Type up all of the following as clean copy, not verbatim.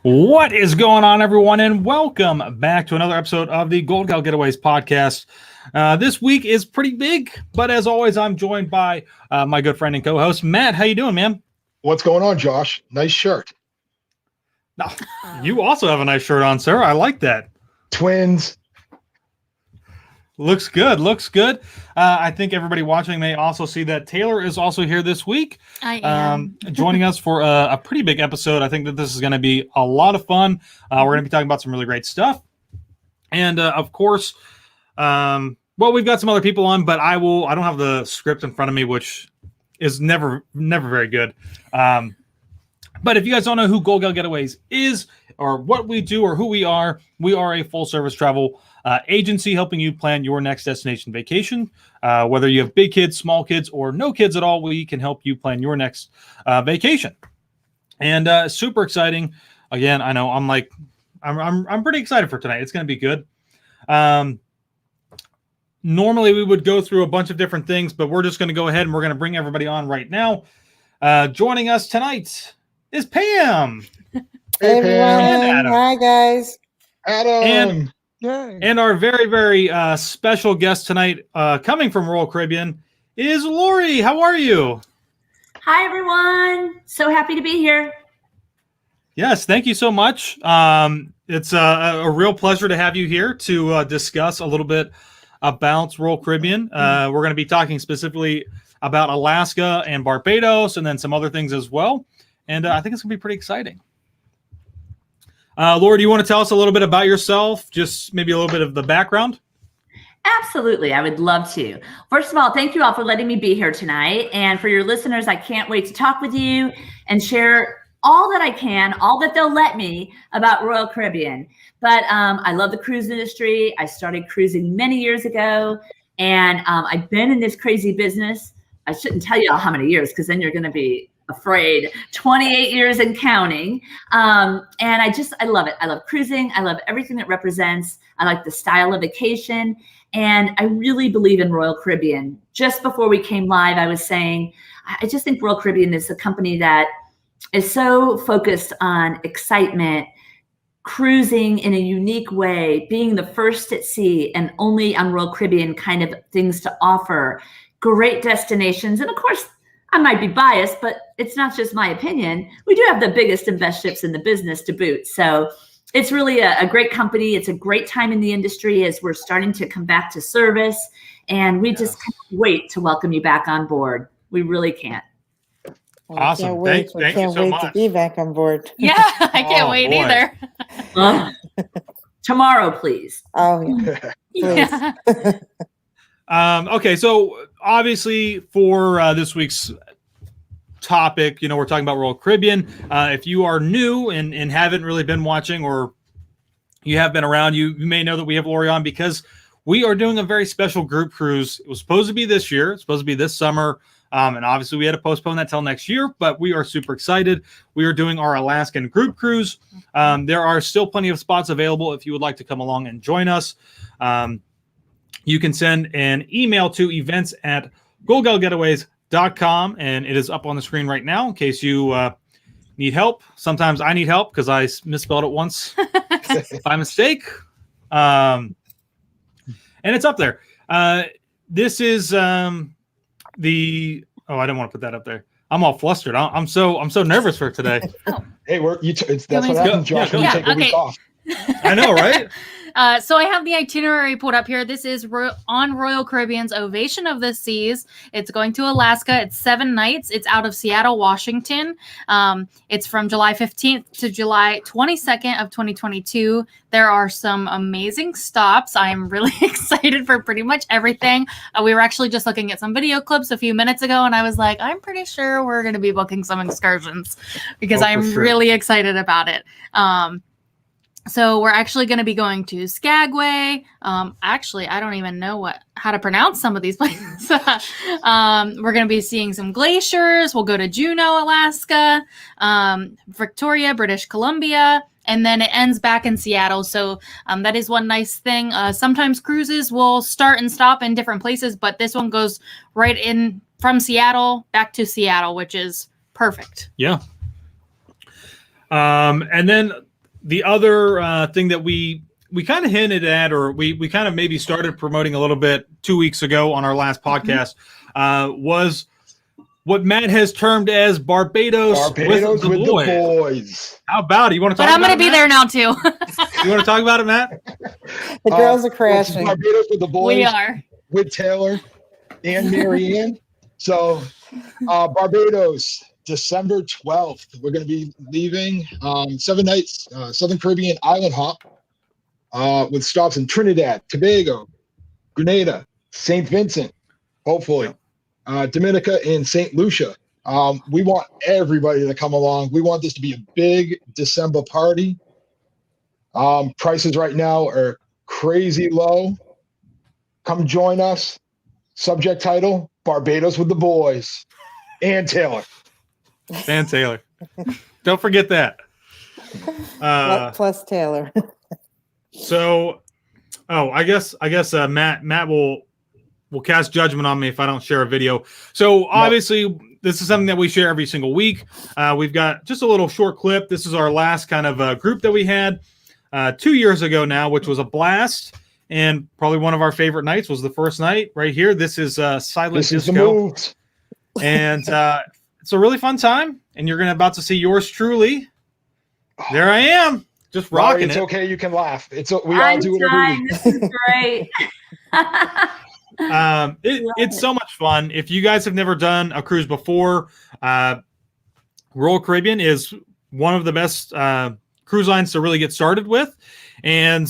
What is going on, everyone, and welcome back to another episode of the Gold Gal Getaways podcast. This week is pretty big, but as always, I'm joined by my good friend and co-host, Matt. How you doing, man? What's going on, Josh? Nice shirt. No, you also have a nice shirt on, sir. I like that. Twins. Looks good. Looks good. I think everybody watching may also see that Taylor is also here this week. I am. Joining us for a pretty big episode. I think that this is going to be a lot of fun. We're going to be talking about some really great stuff. And, of course, we've got some other people on, but I don't have the script in front of me, which is never very good. But if you guys don't know who Gold Gal Getaways is or what we do or who we are a full-service travel agency helping you plan your next destination vacation. Whether you have big kids, small kids, or no kids at all, we can help you plan your next vacation. And super exciting. Again, I know I'm pretty excited for tonight. It's going to be good. Normally we would go through a bunch of different things, but we're just going to go ahead and we're going to bring everybody on right now. Joining us tonight is Pam. Hey, Pam. Hi, guys. Adam. And our very, very special guest tonight, coming from Royal Caribbean, is Laurie. How are you? Hi, everyone. So happy to be here. Yes, thank you so much. It's a real pleasure to have you here to discuss a little bit about Royal Caribbean. We're going to be talking specifically about Alaska and Barbados and then some other things as well. And I think it's going to be pretty exciting. Laura, do you want to tell us a little bit about yourself? Just maybe a little bit of the background? Absolutely. I would love to. First of all, thank you all for letting me be here tonight. And for your listeners, I can't wait to talk with you and share all that I can, all that they'll let me about Royal Caribbean. But I love the cruise industry. I started cruising many years ago, and I've been in this crazy business. I shouldn't tell you all how many years, because then you're going to be afraid. 28 years and counting. And I love it. I love cruising. I love everything that represents. I like the style of vacation. And I really believe in Royal Caribbean. Just before we came live, I was saying, I just think Royal Caribbean is a company that is so focused on excitement, cruising in a unique way, being the first at sea and only on Royal Caribbean kind of things to offer, great destinations. And of course, I might be biased, but it's not just my opinion. We do have the biggest and best ships in the business to boot. So it's really a great company. It's a great time in the industry as we're starting to come back to service. And we just can't wait to welcome you back on board. We really can't. Awesome. Thank you so much. Can't wait to be back on board. Yeah, I can't wait either. Tomorrow, please. Oh, yeah. Please. Okay, so obviously for this week's topic, we're talking about Royal Caribbean. If you are new and haven't really been watching, or you have been around, you may know that we have Laurie on because we are doing a very special group cruise. It was supposed to be this year. It's supposed to be this summer. And obviously we had to postpone that till next year, but we are super excited. We are doing our Alaskan group cruise. There are still plenty of spots available if you would like to come along and join us. You can send an email to events@goldgalgetaways.com, and it is up on the screen right now in case you need help. Sometimes I need help because I misspelled it once by mistake. And it's up there. This is I didn't want to put that up there. I'm all flustered. I'm so nervous for today. Hey, that's what happens, Josh. When you take a week off. I know, right? So I have the itinerary pulled up here. This is on Royal Caribbean's Ovation of the Seas. It's going to Alaska. It's 7 nights. It's out of Seattle, Washington. It's from July 15th to July 22nd of 2022. There are some amazing stops. I'm really excited for pretty much everything. We were actually just looking at some video clips a few minutes ago, and I was like, I'm pretty sure we're going to be booking some excursions because I'm really excited about it. So we're actually going to be going to Skagway. Actually, I don't even know how to pronounce some of these places. We're going to be seeing some glaciers. We'll go to Juneau, Alaska, Victoria, British Columbia, and then it ends back in Seattle. So that is one nice thing. Sometimes cruises will start and stop in different places, but this one goes right in from Seattle back to Seattle, which is perfect. Yeah. And then the other thing that we kind of hinted at, or we kind of maybe started promoting a little bit 2 weeks ago on our last podcast, was what Matt has termed as Barbados with the boys. How about it? You want to talk about it? But I'm going to be there now too. You want to talk about it, Matt? The girls are crashing. Barbados with the boys. We are. With Taylor and Marianne. So Barbados, December 12th. We're going to be leaving 7 nights, Southern Caribbean island hop with stops in Trinidad, Tobago, Grenada, St. Vincent, hopefully, Dominica, and St. Lucia. We want everybody to come along. We want this to be a big December party. Prices right now are crazy low. Come join us. Subject title, Barbados with the boys. And Taylor. Don't forget that. Plus Taylor. So, I guess Matt will cast judgment on me if I don't share a video. So obviously, this is something that we share every single week. We've got just a little short clip. This is our last kind of group that we had 2 years ago now, which was a blast. And probably one of our favorite nights was the first night right here. This is Silent Disco. And it's a really fun time. And you're about to see yours truly. There I am, just rocking it. It's okay. You can laugh. We all do it every week. This is great. It's so much fun. If you guys have never done a cruise before, Royal Caribbean is one of the best cruise lines to really get started with. And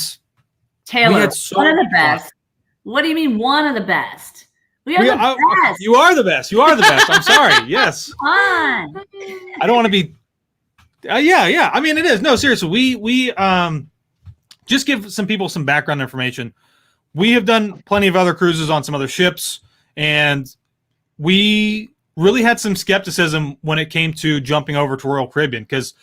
Taylor, one of the best. What do you mean one of the best? We are the best. You are the best. You are the best. I'm sorry. Yes. Come on. I don't want to be. Yeah. I mean, it is. No, seriously. We just give some people some background information. We have done plenty of other cruises on some other ships, and we really had some skepticism when it came to jumping over to Royal Caribbean, because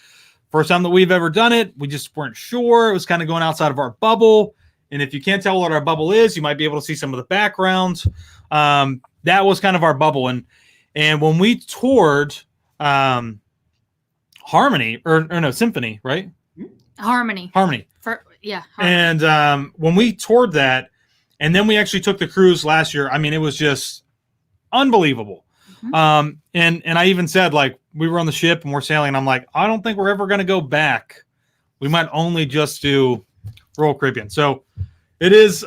first time that we've ever done it, we just weren't sure. It was kind of going outside of our bubble. And if you can't tell what our bubble is, you might be able to see some of the backgrounds. That was kind of our bubble. And when we toured Harmony, Symphony, right? Harmony. Harmony. And when we toured that, and then we actually took the cruise last year, I mean, it was just unbelievable. And I even said, like, we were on the ship and we're sailing, and I'm like, I don't think we're ever going to go back. We might only just do Royal Caribbean. So it is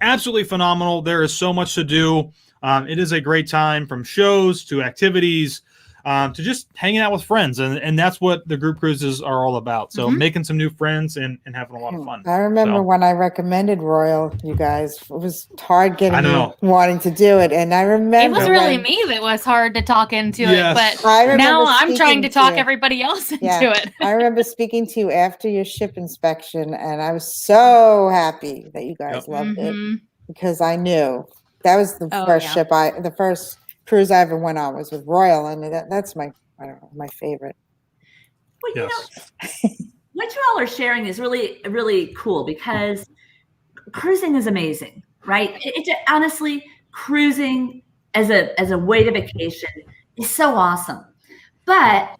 absolutely phenomenal. There is so much to do. It is a great time, from shows to activities to just hanging out with friends. And that's what the group cruises are all about. So making some new friends and having a lot of fun. I remember when I recommended Royal, you guys, it was hard getting you wanting to do it. And I remember it was really me that was hard to talk into it, but now I'm trying to talk everybody else into it. I remember speaking to you after your ship inspection, and I was so happy that you guys loved it, because I knew that was the first ship the first cruise I ever went on was with Royal, and that's my favorite. Well, you know, what you all are sharing is really, really cool, because cruising is amazing, right? It honestly, cruising as a way to vacation is so awesome. But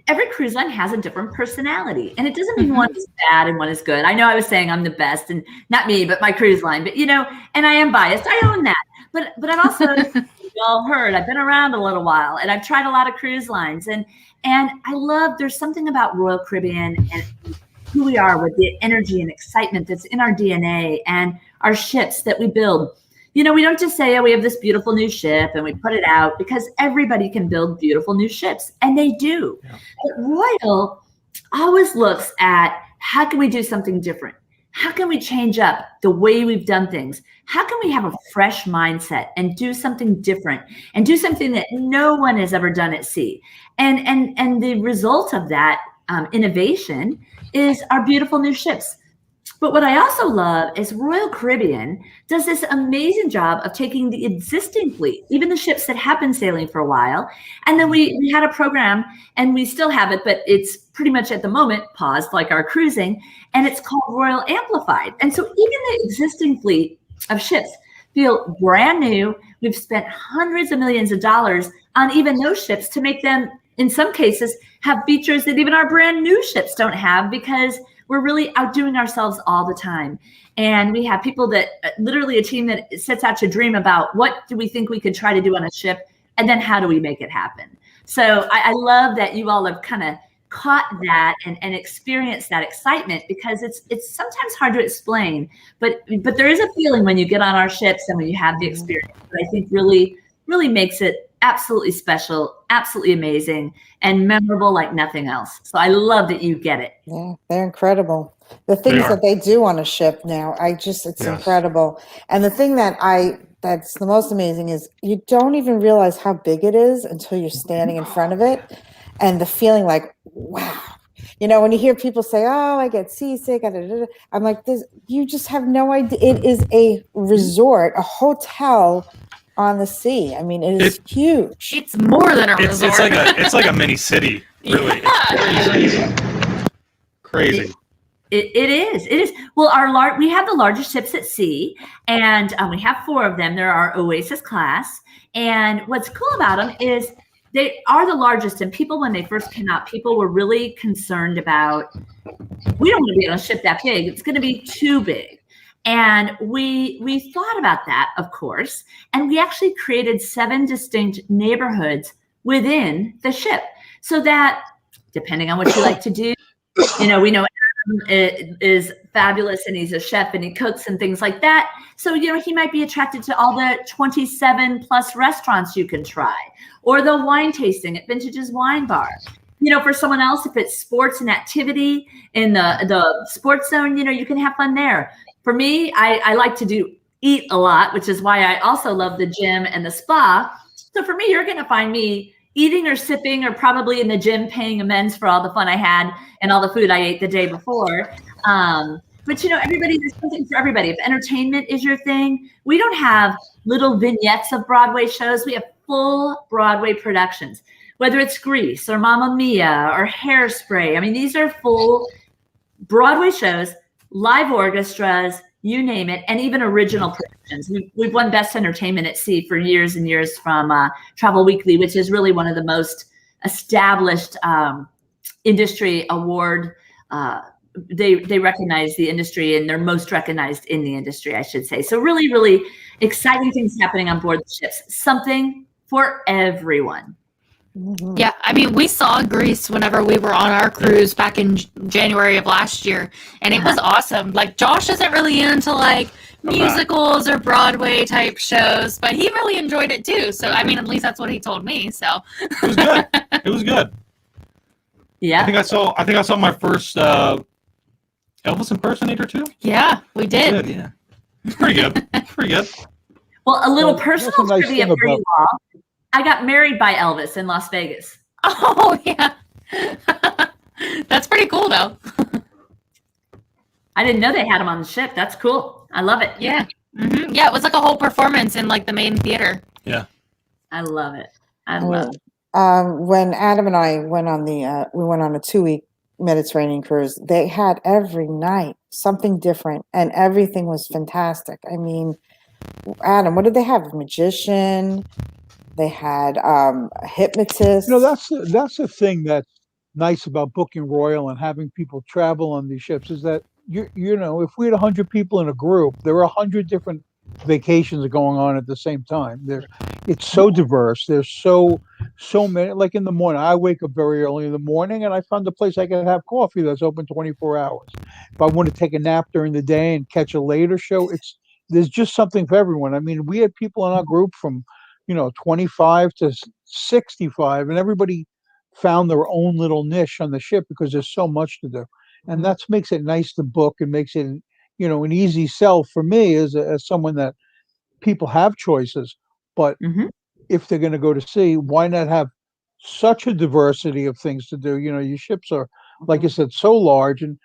every cruise line has a different personality, and it doesn't mean one is bad and one is good. I know I was saying I'm the best, and not me, but my cruise line. But and I am biased. I own that. But I've also, you all heard, I've been around a little while, and I've tried a lot of cruise lines, and I love. There's something about Royal Caribbean and who we are, with the energy and excitement that's in our DNA and our ships that we build. We don't just say, we have this beautiful new ship and we put it out, because everybody can build beautiful new ships, and they do. Yeah. But Royal always looks at, how can we do something different? How can we change up the way we've done things? How can we have a fresh mindset and do something different and do something that no one has ever done at sea? And the result of that innovation is our beautiful new ships. But what I also love is Royal Caribbean does this amazing job of taking the existing fleet, even the ships that have been sailing for a while. And then we had a program, and we still have it, but it's pretty much at the moment paused, like our cruising, and it's called Royal Amplified. And so even the existing fleet of ships feel brand new. We've spent hundreds of millions of dollars on even those ships to make them in some cases have features that even our brand new ships don't have, because we're really outdoing ourselves all the time. And we have people that literally a team that sets out to dream about what do we think we could try to do on a ship, and then how do we make it happen. So I love that you all have kind of caught that and experienced that excitement, because it's sometimes hard to explain, but there is a feeling when you get on our ships and when you have the experience that I think really makes it absolutely special, absolutely amazing, and memorable like nothing else. So I love that you get it. Yeah, they're incredible. The things that they do on a ship now, it's incredible. And the thing that's the most amazing is you don't even realize how big it is until you're standing in front of it, and the feeling like, wow. You know, when you hear people say, oh, I get seasick, I'm like, you just have no idea. It is a resort, a hotel on the sea. I mean, it is huge. It's more than a resort. It's like a mini city, really. Yeah. Crazy. It is. Well, we have the largest ships at sea, and we have 4 of them. They're our Oasis class. And what's cool about them is they are the largest. And people, when they first came out, people were really concerned about, we don't want to be on a ship that big. It's going to be too big. And we thought about that, of course, and we actually created 7 distinct neighborhoods within the ship, so that depending on what you like to do, we know Adam is fabulous and he's a chef and he cooks and things like that. So, he might be attracted to all the 27 plus restaurants you can try, or the wine tasting at Vintage's Wine Bar. For someone else, if it's sports and activity in the sports zone, you can have fun there. For me, I like to eat a lot, which is why I also love the gym and the spa. So for me, you're going to find me eating or sipping, or probably in the gym paying amends for all the fun I had and all the food I ate the day before. But there's something for everybody. If entertainment is your thing, we don't have little vignettes of Broadway shows. We have full Broadway productions, whether it's Grease or Mamma Mia or Hairspray. I mean, these are full Broadway shows, live orchestras, you name it, and even original productions. We've won Best Entertainment at Sea for years and years from Travel Weekly, which is really one of the most established industry award. They recognize the industry, and they're most recognized in the industry, I should say. So really, really exciting things happening on board the ships. Something for everyone. Mm-hmm. Yeah, I mean, we saw Grease whenever we were on our cruise back in January of last year, and it was awesome. Like, Josh isn't really into musicals or Broadway type shows, but he really enjoyed it too. So, I mean, at least that's what he told me. So it was good. It was good. Yeah, I think I saw my first Elvis impersonator too. Yeah, we did. Yeah, pretty good. Pretty good. Well, a little personal trivia for you all. I got married by Elvis in Las Vegas. Oh, yeah. That's pretty cool, though. I didn't know they had him on the ship. That's cool. I love it. Yeah. Mm-hmm. Yeah, it was like a whole performance in the main theater. Yeah. I love it. I love it. When Adam and I went on we went on a 2-week Mediterranean cruise, they had every night something different, and everything was fantastic. I mean, Adam, what did they have? A magician. They had a hypnotist. That's the thing that's nice about booking Royal and having people travel on these ships, is that if we had 100 people in a group, there were 100 different vacations going on at the same time. It's so diverse. There's so many. Like in the morning, I wake up very early in the morning, and I found a place I can have coffee that's open 24 hours. If I want to take a nap during the day and catch a later show, there's just something for everyone. I mean, we had people in our group from 25 to 65, and everybody found their own little niche on the ship because there's so much to do, and that makes it nice to book and makes it an easy sell for me as someone that people have choices, but if they're going to go to sea, why not have such a diversity of things to do? Your ships are, like I said, so large, and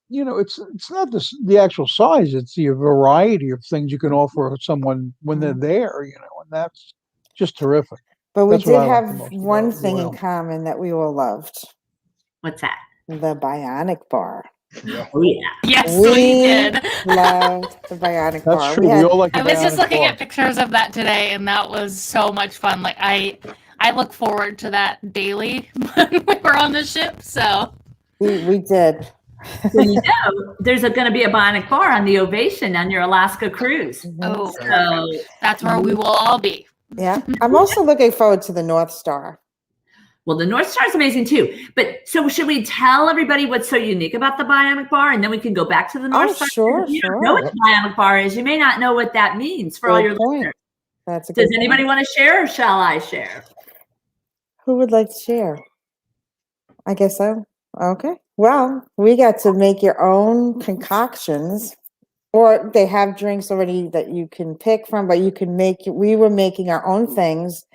it's not the actual size, it's the variety of things you can offer someone when they're there, and that's just terrific. But we That's what did I like the have most one about thing Royal. in common that we all loved: What's that? the Bionic Bar. Yeah. Oh, yeah. Yes, we did. Loved the Bionic Bar. That's true. We all like. I was just looking bar. at pictures of that today, and that was so much fun. Like I I look forward to that daily when we were on the ship. So We did. Well, you know, there's going to be a Bionic Bar on the Ovation on your Alaska cruise. oh, So that's where we will all be. Yeah. I'm also looking forward to the North Star. well, the North Star is amazing too. But so should we tell everybody what's so unique about the Bionic Bar, and then we can go back to the North Star? Sure, If you sure. don't know what the Bionic Bar is, you may not know what that means for all Good your point. listeners. That's a good Does anybody want to share, or shall I share? Who would like to share? I guess so. Okay. Well, we got to make your own concoctions, or they have drinks already that you can pick from, but you can make, we were making our own things,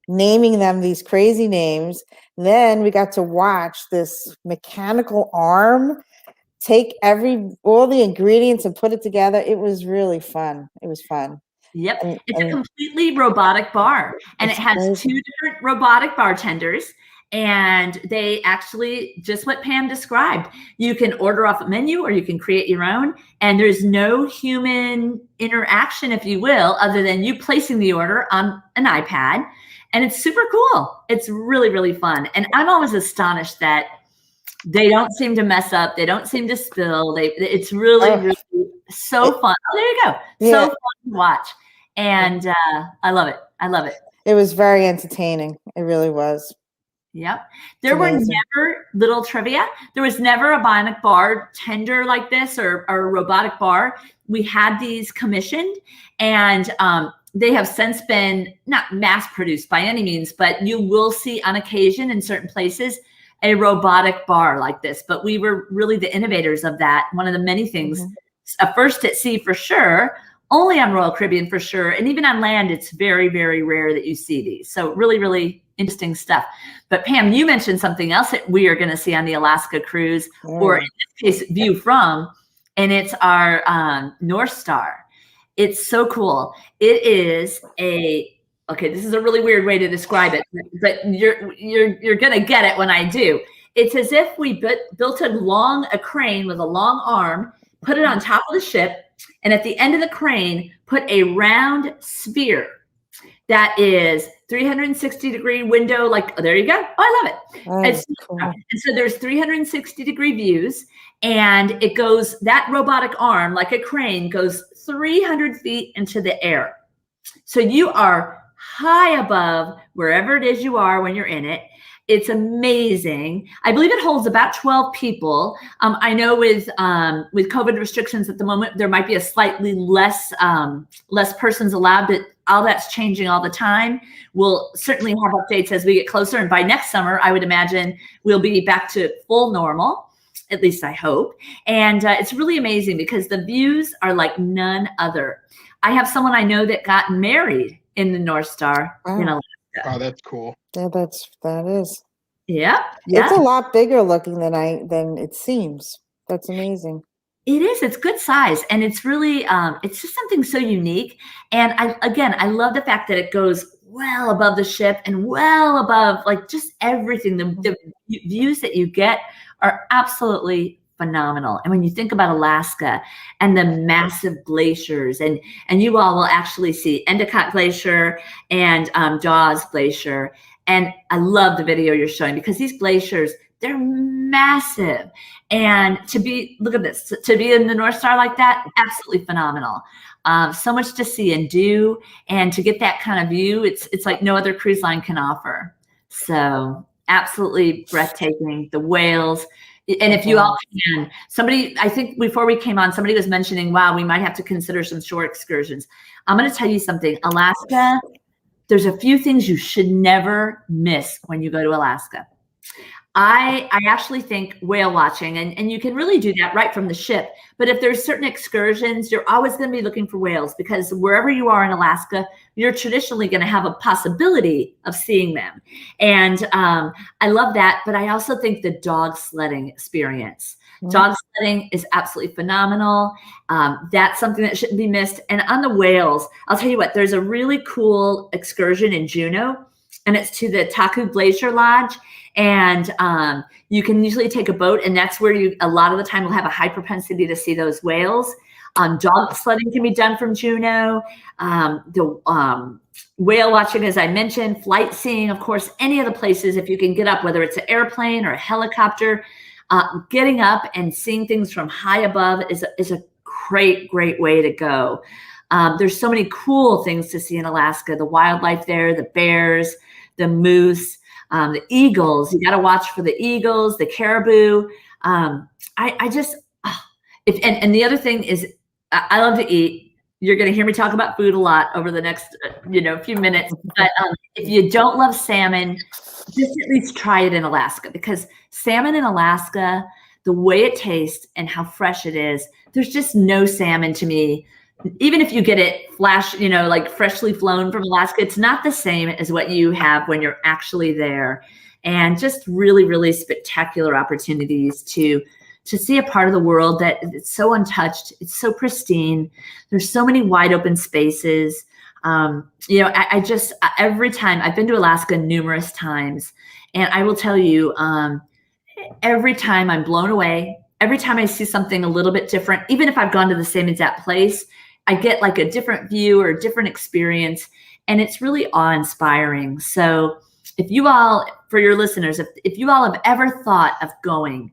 naming them these crazy names. Then we got to watch this mechanical arm take all the ingredients and put it together. It was really fun. It was fun. Yep. And- It's a and- completely robotic bar, and it It's has crazy. 2 different robotic bartenders, and they actually, just what Pam described, you can order off a menu or you can create your own, and there's no human interaction, if you will, other than you placing the order on an iPad, and it's super cool. It's really, really fun. And I'm always astonished that they don't seem to mess up. They don't seem to spill. It's really, really so fun. Oh, there you go. Yeah. So fun to watch. And I love it. I love it. It was very entertaining. It really was. Yep. There were amazing. never, little trivia, there was never a Bionic Bar tender like this, or a robotic bar. We had these commissioned, and they have since been not mass produced by any means, but you will see on occasion in certain places a robotic bar like this. But we were really the innovators of that. One of the many things, first at sea for sure, only on Royal Caribbean for sure. And even on land, it's very, very rare that you see these. So really, really interesting stuff. But Pam, you mentioned something else that we are going to see on the Alaska cruise, or in this case, view from, and it's our North Star. It's so cool. It is okay, this is a really weird way to describe it, but you're going to get it when I do. It's as if we built a crane with a long arm, put it on top of the ship, and at the end of the crane, put a round sphere that is 360-degree window. Like, oh, there you go. Oh, I love it. Oh, It's cool. and so there's 360-degree views, and it goes, that robotic arm, like a crane, goes 300 feet into the air. So you are high above wherever it is you are when you're in it. It's amazing. I believe it holds about 12 people. I know with COVID restrictions at the moment, there might be a slightly less persons allowed, but all that's changing all the time. We'll certainly have updates as we get closer. And by next summer, I would imagine we'll be back to full normal, at least I hope. And it's really amazing because the views are like none other. I have someone I know that got married in the North Star in Alaska. Oh, that's cool. Yeah, that is. Yeah. It's a lot bigger looking than it seems. That's amazing. It is. It's good size, and it's really it's just something so unique. And I love the fact that it goes well above the ship and well above like just everything. The views that you get are absolutely phenomenal. And when you think about Alaska and the massive glaciers, and you all will actually see Endicott Glacier and Dawes Glacier. And I love the video you're showing because these glaciers, they're massive. And look at this, to be in the North Star like that, absolutely phenomenal. So much to see and do, and to get that kind of view, it's like no other cruise line can offer. So absolutely breathtaking. The whales. And if you all can, I think before we came on, somebody was mentioning, wow, we might have to consider some shore excursions. I'm going to tell you something. Alaska, there's a few things you should never miss when you go to Alaska. I actually think whale watching, and you can really do that right from the ship. But if there's certain excursions, you're always going to be looking for whales because wherever you are in Alaska, you're traditionally going to have a possibility of seeing them. And I love that. But I also think the dog sledding experience. Dog sledding is absolutely phenomenal. That's something that shouldn't be missed. And on the whales, I'll tell you what, there's a really cool excursion in Juneau, and it's to the Taku Glacier Lodge. And you can usually take a boat, and that's where you a lot of the time will have a high propensity to see those whales. Dog sledding can be done from Juneau. The whale watching, as I mentioned, flight seeing, of course, any of the places, if you can get up, whether it's an airplane or a helicopter, getting up and seeing things from high above is a great way to go. There's so many cool things to see in Alaska. The wildlife there, the bears, the moose, the eagles. You got to watch for the eagles, the caribou. And the other thing is, I love to eat. You're going to hear me talk about food a lot over the next, few minutes. But if you don't love salmon, just at least try it in Alaska, because salmon in Alaska, the way it tastes and how fresh it is, there's just no salmon to me. Even if you get it like freshly flown from Alaska, it's not the same as what you have when you're actually there. And just really, really spectacular opportunities to see a part of the world that it's so untouched. It's so pristine. There's so many wide open spaces. I just, every time I've been to Alaska numerous times, and I will tell you, every time I'm blown away. Every time I see something a little bit different, even if I've gone to the same exact place, I get like a different view or a different experience, and it's really awe-inspiring. So if you all, for your listeners, if you all have ever thought of going,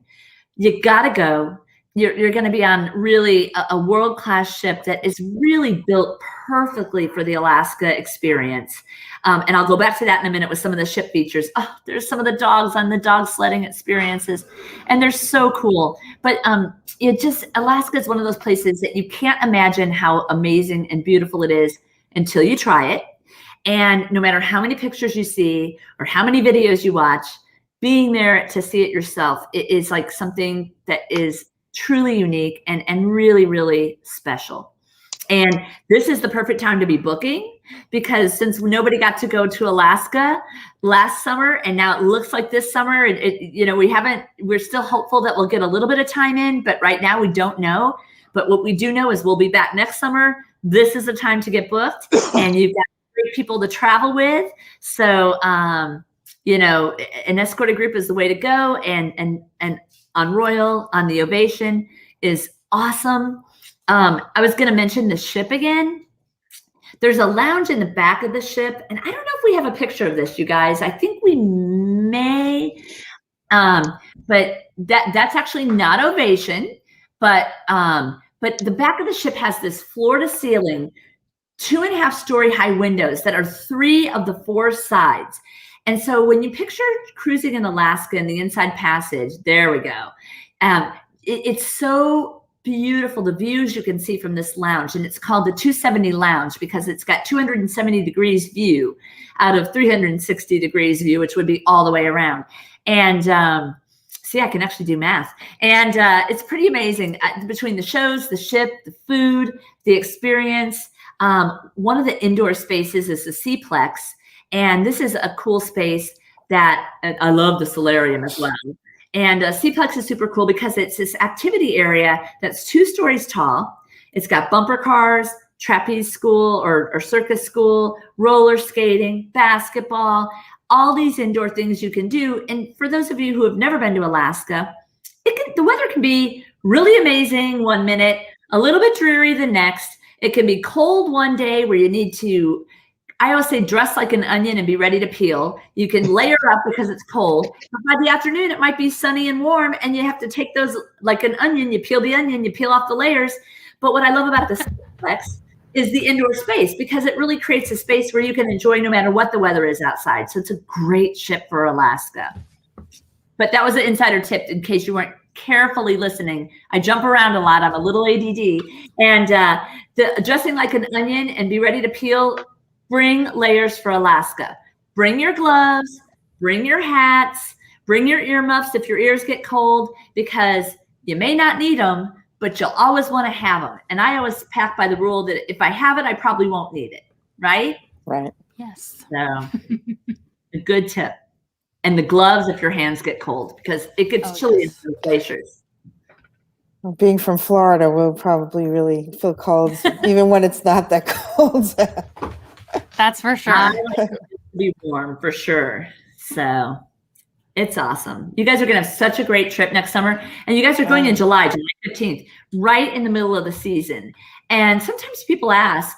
you gotta go. You're going to be on really a world-class ship that is really built perfectly for the Alaska experience. And I'll go back to that in a minute with some of the ship features. Oh, there's some of the dogs on the dog sledding experiences, and they're so cool. But Alaska is one of those places that you can't imagine how amazing and beautiful it is until you try it. And no matter how many pictures you see or how many videos you watch, being there to see it yourself, it is like something that is truly unique and really, really special. And this is the perfect time to be booking, because since nobody got to go to Alaska last summer, and now it looks like this summer, we're still hopeful that we'll get a little bit of time in, but right now we don't know. But what we do know is we'll be back next summer. This is the time to get booked, and you've got great people to travel with. So, an escorted group is the way to go. And on Royal, on the Ovation is awesome. I was going to mention the ship again. There's a lounge in the back of the ship, and I don't know if we have a picture of this, you guys. I think we may, but that's actually not Ovation. But the back of the ship has this floor-to-ceiling, 2.5-story high windows that are 3 of the 4 sides. And so when you picture cruising in Alaska in the Inside Passage, there we go. It's so beautiful, the views you can see from this lounge. And it's called the 270 Lounge because it's got 270 degrees view out of 360 degrees view, which would be all the way around. And see, I can actually do math. And it's pretty amazing between the shows, the ship, the food, the experience. One of the indoor spaces is the C-Plex. And this is a cool space that I love the solarium as well. And C-Plex is super cool because it's this activity area that's 2 stories tall. It's got bumper cars, trapeze school or circus school, roller skating, basketball, all these indoor things you can do. And for those of you who have never been to Alaska, the weather can be really amazing one minute, a little bit dreary the next. It can be cold one day where you need to, I always say, dress like an onion and be ready to peel. You can layer up because it's cold. But by the afternoon, it might be sunny and warm, and you have to take those like an onion. You peel the onion, you peel off the layers. But what I love about the C-Plex is the indoor space, because it really creates a space where you can enjoy no matter what the weather is outside. So it's a great ship for Alaska. But that was an insider tip in case you weren't carefully listening. I jump around a lot. I'm a little ADD. And dressing like an onion and be ready to peel. Bring layers for Alaska. Bring your gloves, bring your hats, bring your earmuffs if your ears get cold, because you may not need them, but you'll always want to have them. And I always pack by the rule that if I have it, I probably won't need it. Right? Right. Yes. So a good tip. And the gloves if your hands get cold, because it gets chilly in some glaciers. Well, being from Florida, we'll probably really feel cold, even when it's not that cold. That's for sure. I like it to be warm for sure. So, It's awesome. You guys are going to have such a great trip next summer. And you guys are going in July 15th, right in the middle of the season. And sometimes people ask,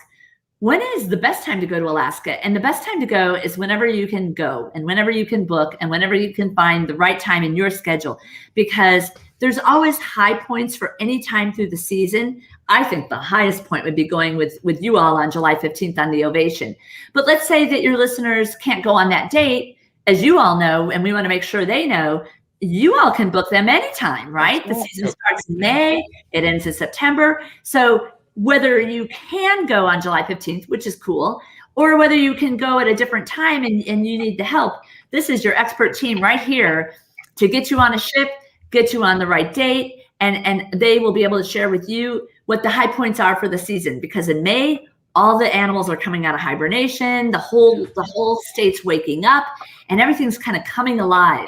when is the best time to go to Alaska? And the best time to go is whenever you can go and whenever you can book and whenever you can find the right time in your schedule, because there's always high points for any time through the season. I think the highest point would be going with you all on July 15th on the Ovation. But let's say that your listeners can't go on that date. As you all know, and we want to make sure they know, you all can book them anytime, right? The season starts in May, it ends in September. So whether you can go on July 15th, which is cool, or whether you can go at a different time and you need the help, this is your expert team right here to get you on a ship, get you on the right date, and they will be able to share with you what the high points are for the season. Because in May, all the animals are coming out of hibernation, the whole state's waking up, and everything's kind of coming alive.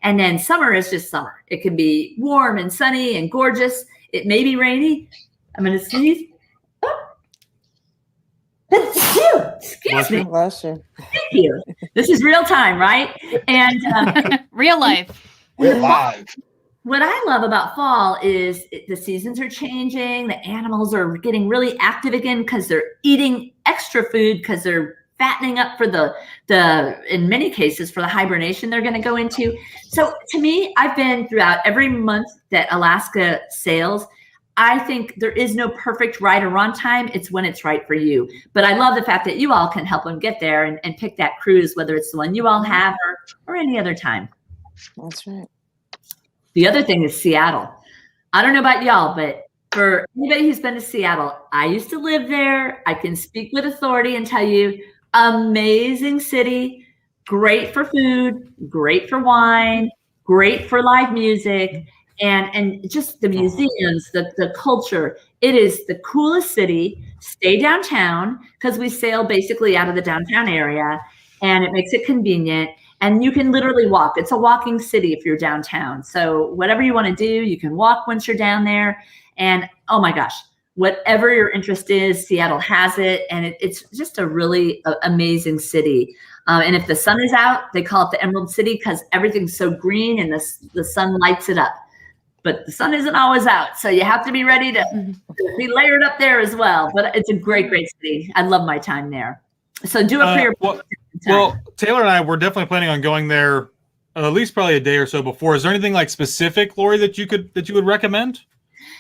And then summer is just summer. It can be warm and sunny and gorgeous. It may be rainy. I'm going to sneeze. Oh. Excuse me. Bless you. Thank you. This is real time, right? And Real life. We're live. what I love about fall is the seasons are changing. The animals are getting really active again because they're eating extra food because they're fattening up for the in many cases for the hibernation they're going to go into. So to me, I've been throughout every month that Alaska sails. I think there is no perfect right or wrong time. It's when it's right for you. But I love the fact that you all can help them get there and pick that cruise, whether it's the one you all have or any other time. That's right. The other thing is Seattle. I don't know about y'all, but for anybody who's been to Seattle, I used to live there. I can speak with authority and tell you, amazing city, great for food, great for wine, great for live music, and just the museums, the culture. It is the coolest city. Stay downtown because we sail basically out of the downtown area, and it makes it convenient. And you can literally walk. It's a walking city if you're downtown. So whatever you want to do, you can walk once you're down there. And oh my gosh, whatever your interest is, Seattle has it. And it's just a really amazing city. And if the sun is out, they call it the Emerald City because everything's so green and the sun lights it up. But the sun isn't always out. So you have to be ready to be layered up there as well. But it's a great, great city. I love my time there. So do a prayer. Well, Taylor and I were definitely planning on going there at least probably a day or so before. Is there anything like specific, Laurie, that you would recommend?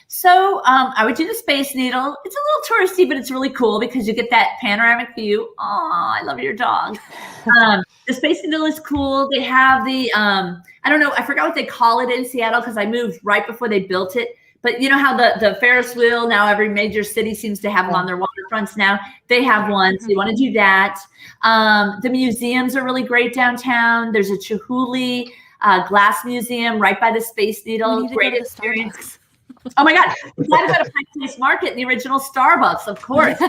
So I would do the Space Needle. It's a little touristy, but it's really cool because you get that panoramic view. Oh, I love your dog. The Space Needle is cool. They have the, I don't know, I forgot what they call it in Seattle because I moved right before they built it. But you know how the Ferris wheel, now every major city seems to have them on their waterfronts now. They have one, so you want to do that. The museums are really great downtown. There's a Chihuly glass museum right by the Space Needle. Great experience. Oh my God, you got to go to Pike Place Market, the original Starbucks, of course.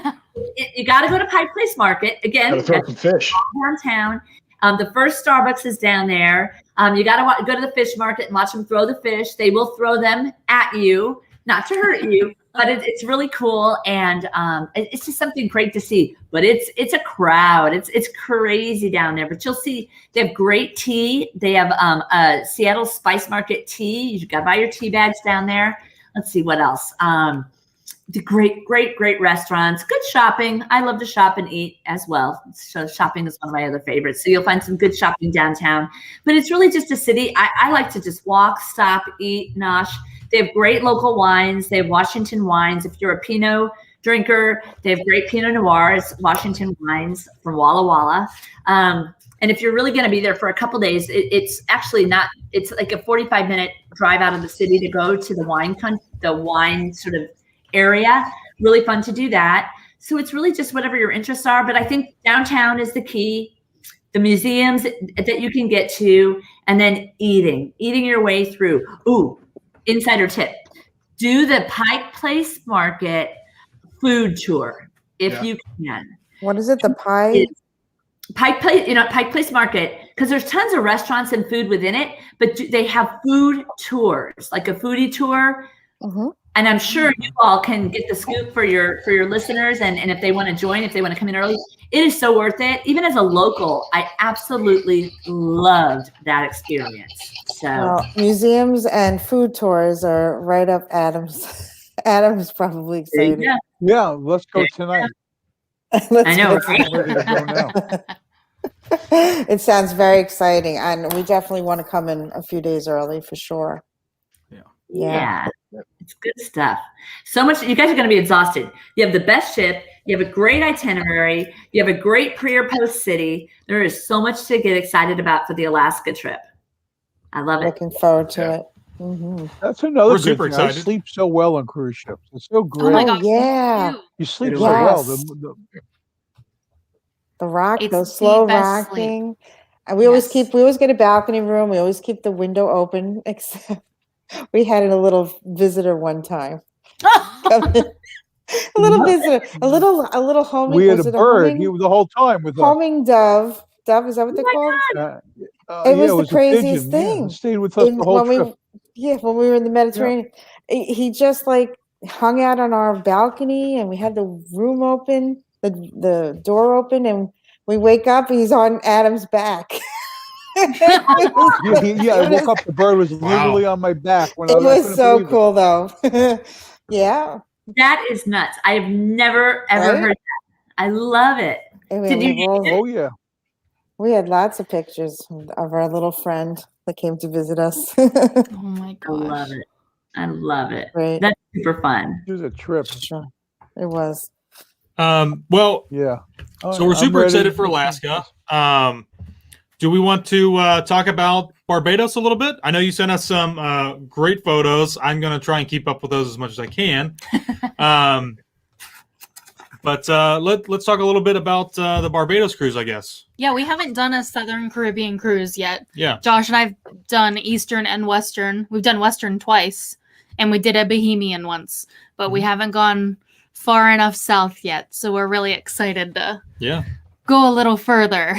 You got to go to Pike Place Market. Again, Gotta throw some fish. Downtown. The first Starbucks is down there. You got to go to the fish market and watch them throw the fish. They will throw them at you, not to hurt you, but it's really cool. And it's just something great to see. But it's a crowd. It's crazy down there. But you'll see they have great tea. They have a Seattle Spice Market tea. You got to buy your tea bags down there. Let's see what else. The great restaurants, good shopping. I love to shop and eat as well. So shopping is one of my other favorites. So you'll find some good shopping downtown, but it's really just a city. I like to just walk, stop, eat, nosh. They have great local wines. They have Washington wines. If you're a Pinot drinker, they have great Pinot Noirs, Washington wines from Walla Walla. And if you're really going to be there for a couple days, it's actually not, it's like a 45-minute drive out of the city to go to the wine sort of area. Really fun to do that. So it's really just whatever your interests are. But I think downtown is the key. The museums that you can get to, and then eating your way through. Ooh, insider tip. Do the Pike Place Market food tour if you can. What is it? The pie? Pike Place Market, because there's tons of restaurants and food within it, but they have food tours, like a foodie tour. And I'm sure you all can get the scoop for your listeners, and if they want to join, if they want to come in early, it is so worth it. Even as a local, I absolutely loved that experience. So well, museums and food tours are right up Adam's. Adam's probably excited. Yeah, let's go tonight. I know, right? I'm ready to go now. It sounds very exciting, and we definitely want to come in a few days early for sure. Yeah. It's good stuff. So much. You guys are going to be exhausted. You have the best ship. You have a great itinerary. You have a great pre or post city. There is so much to get excited about for the Alaska trip. I love it. Looking forward to it. Mm-hmm. That's another We're good super thing. I excited. sleep so well on cruise ships. It's so great. Oh my gosh. yeah. You sleep Yes. so well. The rock, It's those the slow best rocking. And we always Yes. get a balcony room. We always keep the window open, except we had a little visitor one time. A little visitor, a little homing. We had was a it bird. homing, He was the whole time with us. homing dove. Dove, is that what they're called? It was the a craziest pigeon. Yeah, thing. it stayed with us the whole trip. When we were in the Mediterranean, he just like hung out on our balcony, and we had the room open, the door open, and we wake up, he's on Adam's back. I woke up. The bird was literally on my back. When It I was couldn't so believe it. cool, though. Yeah. That is nuts. I have never, ever Right? heard that. I love it. Did you Oh yeah. We had lots of pictures of our little friend that came to visit us. Oh my I love gosh. it. I love it. Great. That's super fun. It was a trip. Sure. It was. Well, Yeah. so we're super excited for Alaska. Do we want to talk about Barbados a little bit? I know you sent us some great photos. I'm going to try and keep up with those as much as I can. But let's talk a little bit about the Barbados cruise, I guess. Yeah, we haven't done a Southern Caribbean cruise yet. Yeah. Josh and I've done Eastern and Western. We've done Western twice, and we did a Bahamian once, but we haven't gone far enough south yet. So we're really excited to go a little further.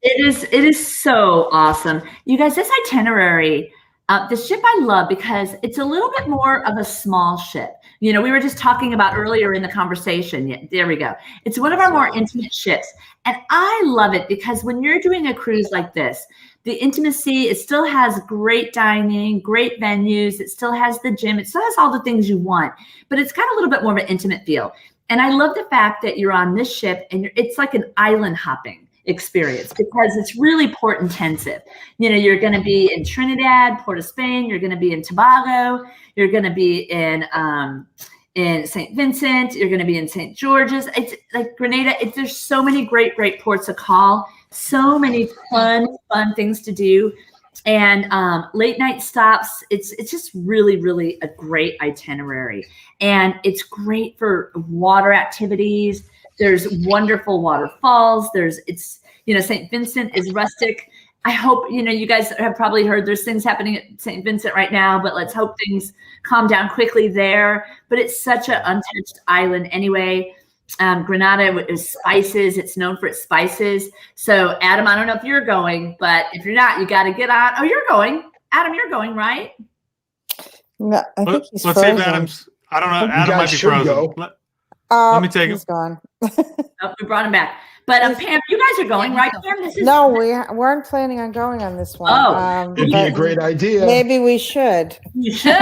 It is so awesome. You guys, this itinerary, the ship I love because it's a little bit more of a small ship. You know, we were just talking about earlier in the conversation. Yeah, there we go. It's one of our more intimate ships. And I love it because when you're doing a cruise like this, the intimacy, it still has great dining, great venues. It still has the gym. It still has all the things you want, but it's got a little bit more of an intimate feel. And I love the fact that you're on this ship and it's like an island hopping experience because it's really port intensive. You know, you're going to be in Trinidad, Port of Spain, you're going to be in Tobago, you're going to be in St. Vincent, you're going to be in St. George's. It's like Grenada. There's so many great ports to call, so many fun things to do. And late night stops. It's just really a great itinerary. And it's great for water activities. There's wonderful waterfalls. St. Vincent is rustic. I hope, you guys have probably heard there's things happening at St. Vincent right now, but let's hope things calm down quickly there. But it's such an untouched island anyway. Grenada is spices. It's known for its spices. So Adam, I don't know if you're going, but if you're not, you got to get on. Oh, you're going. Adam, you're going, right? No, I think he's let's see if frozen. Adam's, I don't know. You Adam guys might be should frozen. go. Let me take He's gone. Oh, we brought him back. But Pam, you guys are going, right, Pam? No, we weren't planning on going on this one. Oh. It'd be a great idea. Maybe we should. You should.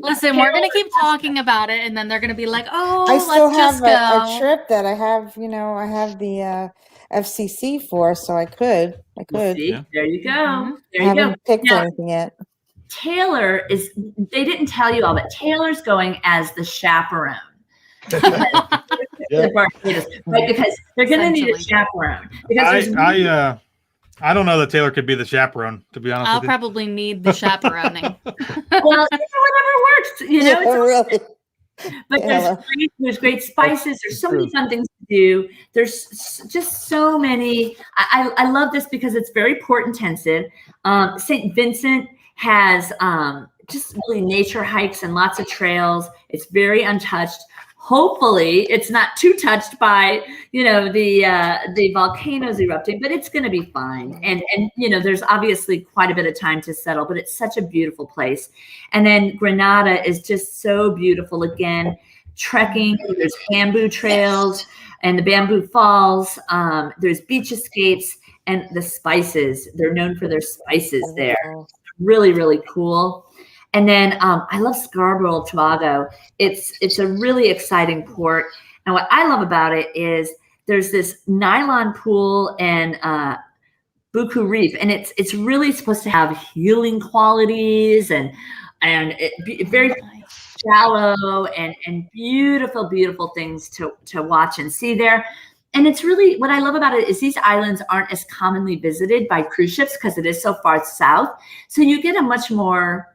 Listen, we're going to keep talking about it, and then they're going to be like, oh, I still let's have just go. a trip that I have, I have the FCC for, so I could. See, there you go. Mhm. There I you go. haven't picked Now, anything yet. Taylor they didn't tell you all, but Taylor's going as the chaperone. Yeah. Barbados, right? Because they're going to need a Essentially. chaperone. Because there's I don't know that Taylor could be the chaperone, to be honest I'll with you. probably need the chaperoning. well, whatever works. Yeah, It's really. But Yeah. there's great spices. There's so many fun things to do. There's just so many. I love this because it's very port intensive. St. Vincent has just really nature hikes and lots of trails. It's very untouched. Hopefully it's not too touched by, the volcanoes erupting, but it's going to be fine. And, there's obviously quite a bit of time to settle, but it's such a beautiful place. And then Grenada is just so beautiful. Again, trekking, there's bamboo trails and the bamboo falls. There's beach escapes and the spices. They're known for their spices there. Really, really cool. And then I love Scarborough Tobago. It's a really exciting port. And what I love about it is there's this nylon pool and Buku Reef, and it's really supposed to have healing qualities and very shallow and beautiful, beautiful things to watch and see there. And it's really, what I love about it is these islands aren't as commonly visited by cruise ships because it is so far south. So you get a much more,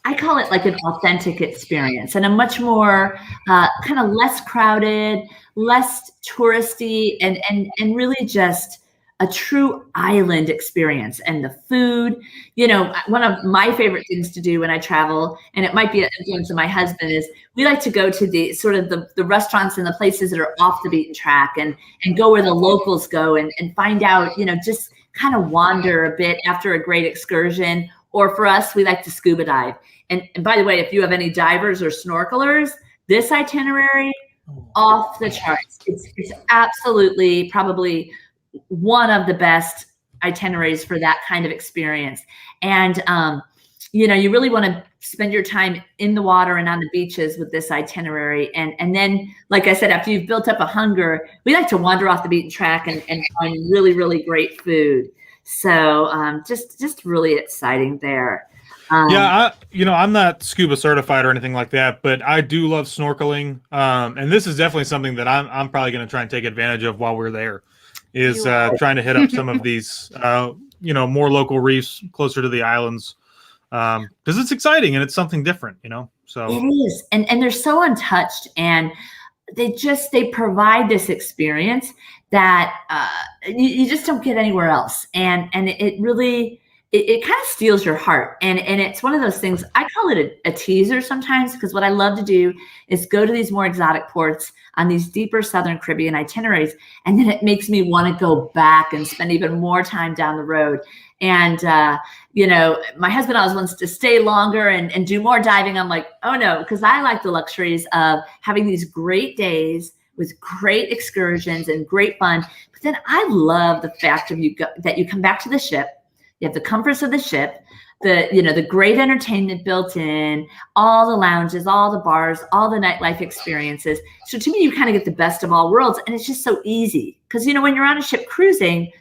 I call it like an authentic experience, and a much more kind of less crowded, less touristy, and really just a true island experience. And the food, one of my favorite things to do when I travel, and it might be an influence of my husband, is we like to go to the sort of the restaurants and the places that are off the beaten track and go where the locals go and find out, just kind of wander a bit after a great excursion. Or for us, we like to scuba dive. And by the way, if you have any divers or snorkelers, this itinerary, off the charts. It's absolutely probably one of the best itineraries for that kind of experience. And, you really want to spend your time in the water and on the beaches with this itinerary. And then, like I said, after you've built up a hunger, we like to wander off the beaten track and find really, really great food. So just really exciting there. I'm not scuba certified or anything like that, but I do love snorkeling. And this is definitely something that I'm probably going to try and take advantage of while we're there, is trying to hit up some of these, more local reefs closer to the islands. Because it's exciting and it's something different, so it is. And they're so untouched, and they provide this experience that you just don't get anywhere else. And it really, it kind of steals your heart. And it's one of those things, I call it a teaser sometimes, because what I love to do is go to these more exotic ports on these deeper Southern Caribbean itineraries. And then it makes me want to go back and spend even more time down the road. And, my husband always wants to stay longer and do more diving. I'm like, oh no, because I like the luxuries of having these great days with great excursions and great fun. But then I love the fact that you come back to the ship, you have the comforts of the ship, the great entertainment built in, all the lounges, all the bars, all the nightlife experiences. So to me, you kind of get the best of all worlds, and it's just so easy. Because, when you're on a ship cruising,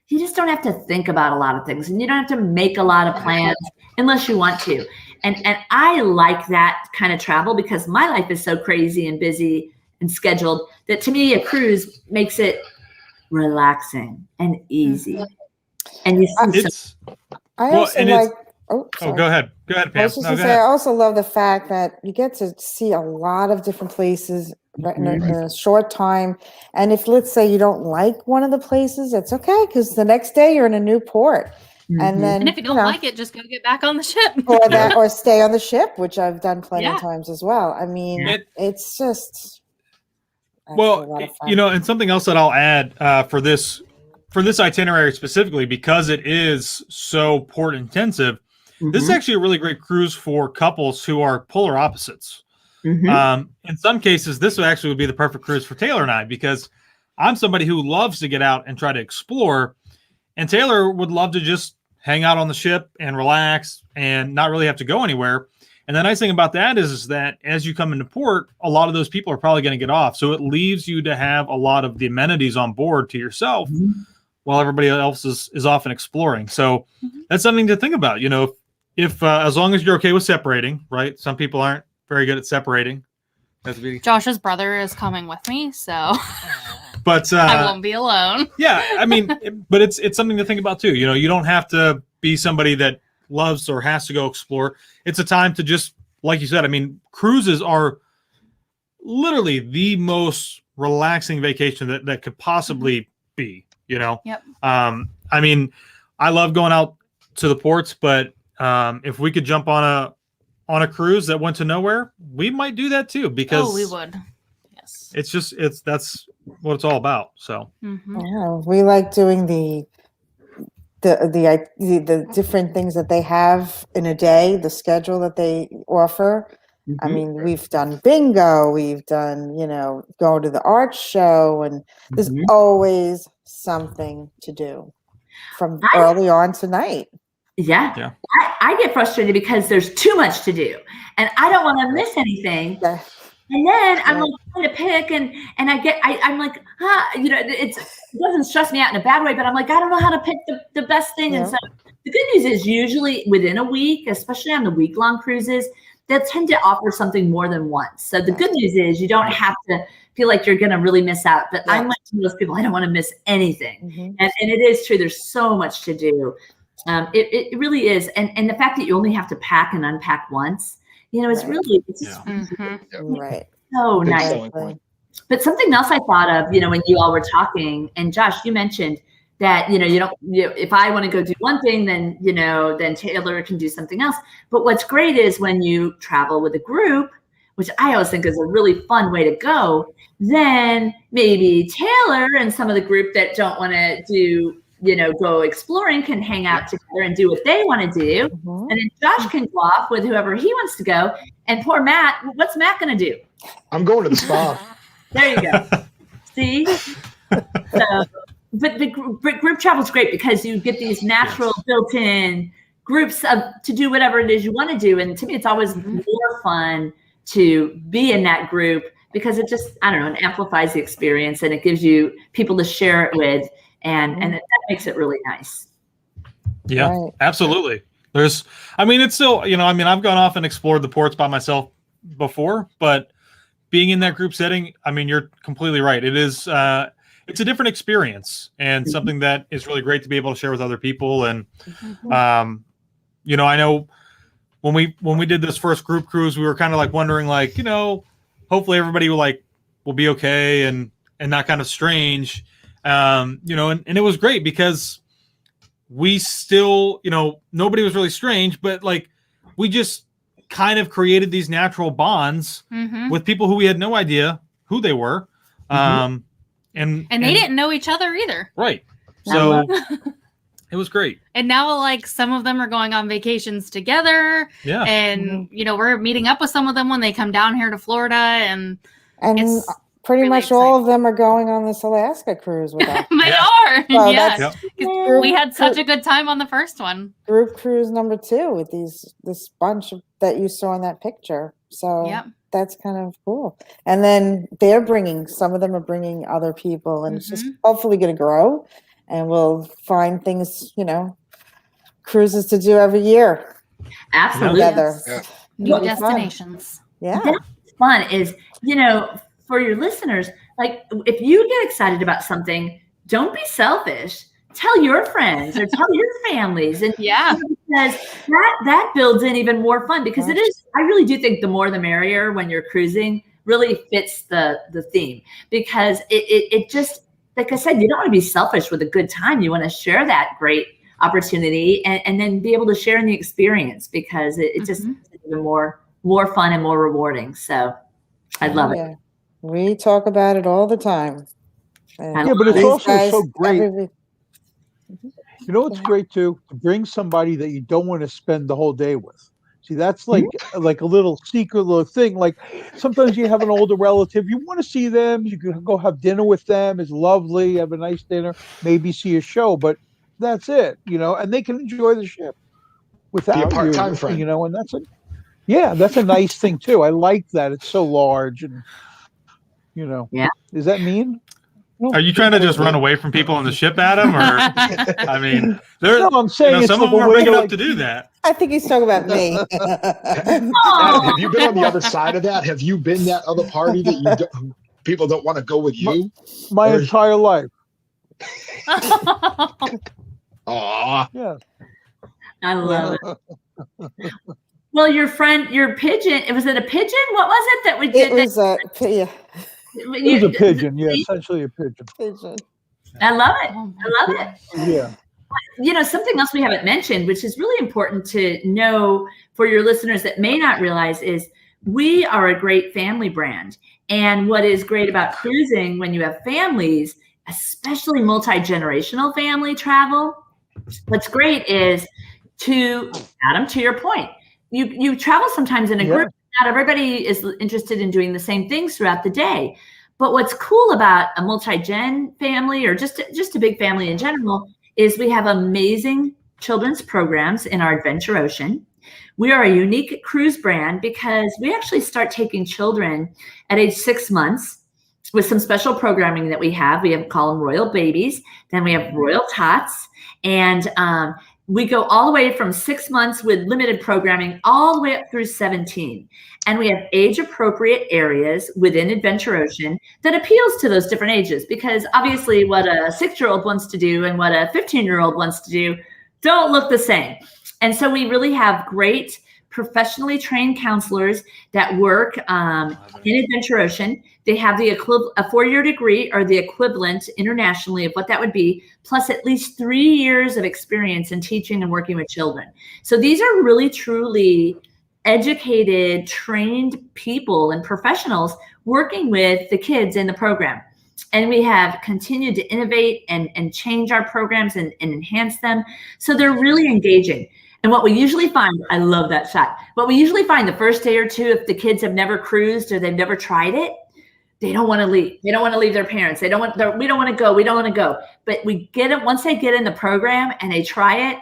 you just don't have to think about a lot of things, and you don't have to make a lot of plans unless you want to. And I like that kind of travel because my life is so crazy and busy and scheduled that to me, a cruise makes it relaxing and easy. And you see go ahead, Pam. I was just I also love the fact that you get to see a lot of different places in a short time. And if, let's say, you don't like one of the places, it's okay, because the next day you're in a new port. And if you don't like it, just go get back on the ship. or stay on the ship, which I've done plenty of times as well. I mean, it's just a lot of fun. And something else that I'll add for this itinerary specifically, because it is so port intensive, this is actually a really great cruise for couples who are polar opposites. In some cases, this would be the perfect cruise for Taylor and I, because I'm somebody who loves to get out and try to explore, and Taylor would love to just hang out on the ship and relax and not really have to go anywhere. And the nice thing about that is that as you come into port, a lot of those people are probably going to get off. So it leaves you to have a lot of the amenities on board to yourself while everybody else is off and exploring. So that's something to think about. If as long as you're okay with separating, right? Some people aren't very good at separating. Josh's brother is coming with me, so but I won't be alone. Yeah, I mean, but it's something to think about too. You don't have to be somebody that loves or has to go explore. It's a time to just, like you said, I mean, cruises are literally the most relaxing vacation that could possibly be, Yep. I mean, I love going out to the ports, but if we could jump on a cruise that went to nowhere, we might do that too, because we would. that's what it's all about. So Yeah, we like doing the different things that they have in a day, the schedule that they offer. I mean, we've done bingo, we've done, go to the art show, and there's always something to do from early on tonight. Yeah. I get frustrated because there's too much to do and I don't want to miss anything. Yeah. And then I'm like trying to pick and I'm like, it doesn't stress me out in a bad way, but I'm like, I don't know how to pick the best thing. And so the good news is usually within a week, especially on the week-long cruises, they'll tend to offer something more than once. So the good news is you don't have to feel like you're going to really miss out. But I'm like those people, I don't want to miss anything. And it is true. There's so much to do. It really is. And the fact that you only have to pack and unpack once, it's really, it's just Right. so nice. But something else I thought of, when you all were talking, and Josh, you mentioned that, if I want to go do one thing, then, then Taylor can do something else. But what's great is when you travel with a group, which I always think is a really fun way to go, then maybe Taylor and some of the group that don't want to do, go exploring can hang out together and do what they want to do. And then Josh can go off with whoever he wants to go. And poor Matt, what's Matt going to do? I'm going to the spa. There you go. See? So, but the group travel is great because you get these natural built-in groups to do whatever it is you want to do. And to me, it's always more fun to be in that group because it just, I don't know, it amplifies the experience and it gives you people to share it with. And that makes it really nice. Yeah, absolutely. It's still, I've gone off and explored the ports by myself before, but being in that group setting, you're completely right. It is, it's a different experience and something that is really great to be able to share with other people. And, I know when we did this first group cruise, we were kind of like wondering, like, hopefully everybody will be okay and not kind of strange. And it was great because we still, nobody was really strange, but we just kind of created these natural bonds with people who we had no idea who they were. And they didn't know each other either. Right. So it was great. And now some of them are going on vacations together. Yeah. And, we're meeting up with some of them when they come down here to Florida and it's pretty much exciting. All of them are going on this Alaska cruise with us. They are. So we had such a good time on the first one. Group cruise number 2 with this bunch that you saw in that picture. So that's kind of cool. And then some of them are bringing other people, and it's just hopefully going to grow, and we'll find things, cruises to do every year. Absolutely. Together. Yeah. New destinations. Yeah. That's fun is, for your listeners, if you get excited about something, don't be selfish. Tell your friends or tell your families. And because that builds in even more fun because it is, I really do think the more the merrier when you're cruising really fits the theme because it just, like I said, you don't want to be selfish with a good time. You want to share that great opportunity and then be able to share in the experience because it just is even more fun and more rewarding. So I love it. We talk about it all the time. But it's also so great. It's great too to bring somebody that you don't want to spend the whole day with. See, that's like a little secret little thing. Like sometimes you have an older relative, you want to see them, you can go have dinner with them. It's lovely, have a nice dinner, maybe see a show, but that's it, and they can enjoy the ship without be a part-time friend. And that's a nice thing too. I like that. It's so large and Does that mean? Are you trying to just run away from people on the ship, Adam? Or I'm saying some of them are big enough to do that. I think he's talking about me. Adam, have you been on the other side of that? Have you been that other party that people don't want to go with you? My entire life. Aw. Yeah. I love it. Well, your pigeon, was it a pigeon? What was it that we did? It was It was a pigeon, essentially a pigeon. I love it. Yeah. Something else we haven't mentioned, which is really important to know for your listeners that may not realize is we are a great family brand. And what is great about cruising when you have families, especially multi-generational family travel, what's great is Adam, to your point, you travel sometimes in a group. Not everybody is interested in doing the same things throughout the day. But what's cool about a multi-gen family or just a big family in general is we have amazing children's programs in our Adventure Ocean. We are a unique cruise brand because we actually start taking children at age 6 months with some special programming that we have. We call them Royal Babies. Then we have Royal Tots. And we go all the way from 6 months with limited programming all the way up through 17. And we have age-appropriate areas within Adventure Ocean that appeals to those different ages, because obviously what a 6-year-old wants to do and what a 15-year-old wants to do don't look the same. And so we really have great professionally trained counselors that work in Adventure Ocean. They have a 4-year degree or the equivalent internationally of what that would be, plus at least 3 years of experience in teaching and working with children. So these are really truly educated, trained people and professionals working with the kids in the program. And we have continued to innovate and change our programs and enhance them. So they're really engaging. And what we usually find, I love that shot. What we usually find the first day or two, if the kids have never cruised or they've never tried it, they don't want to leave. They don't want to leave their parents. We don't want to go. We don't want to go. But we get them once they get in the program and they try it.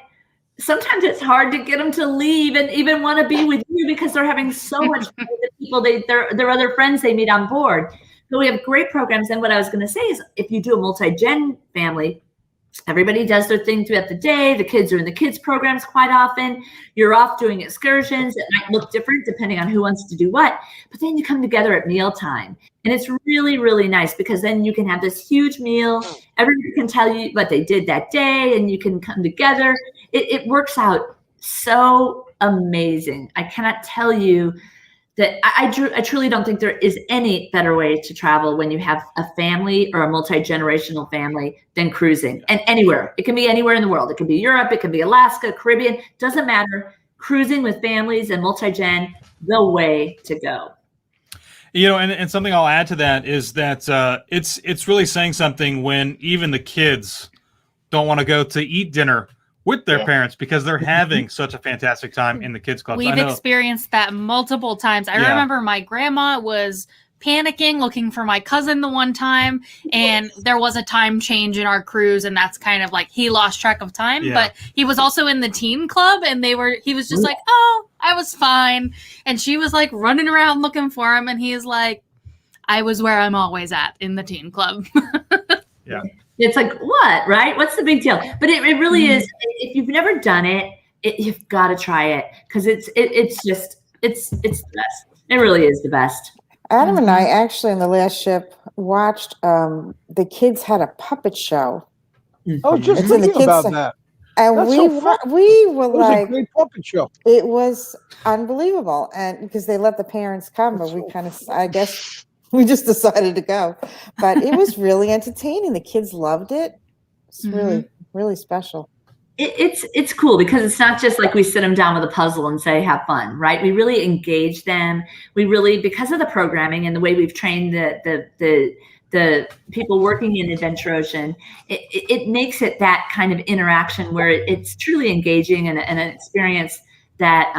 Sometimes it's hard to get them to leave and even want to be with you because they're having so much fun with the people, their other friends they meet on board. So we have great programs. And what I was going to say is, if you do a multi-gen family, everybody does their thing throughout the day. The kids are in the kids programs quite often. You're off doing excursions. It might look different depending on who wants to do what, but then you come together at mealtime. And it's really, really nice because then you can have this huge meal. Everybody can tell you what they did that day and you can come together. It works out so amazing. I cannot tell you that I truly don't think there is any better way to travel when you have a family or a multi-generational family than cruising. And anywhere. It can be anywhere in the world. It can be Europe. It can be Alaska, Caribbean. Doesn't matter. Cruising with families and multi-gen, the way to go. You know, and something I'll add to that is that it's really saying something when even the kids don't want to go to eat dinner with their parents because they're having such a fantastic time in the kids club. We've experienced that multiple times. I remember my grandma was panicking, looking for my cousin the one time, and there was a time change in our cruise, and that's kind of like he lost track of time. Yeah. But he was also in the teen club, and he was just like, "Oh, I was fine," and she was like running around looking for him, and he's like, "I was where I'm always at, in the teen club." Yeah. It's like, what, right? What's the big deal? But it really is. If you've never done it, you've got to try it because it's the best. It really is the best. Adam and I actually on the last ship watched the kids had a puppet show. Oh, just thinking about that. And we were like, it was a great puppet show. It was unbelievable, and because they let the parents come, but we kind of, I guess. We just decided to go, but it was really entertaining. The kids loved it. It's really, really special. It's cool because it's not just like we sit them down with a puzzle and say, have fun, right? We really engage them. We really, because of the programming and the way we've trained the people working in Adventure Ocean, it makes it that kind of interaction where it's truly engaging and an experience that,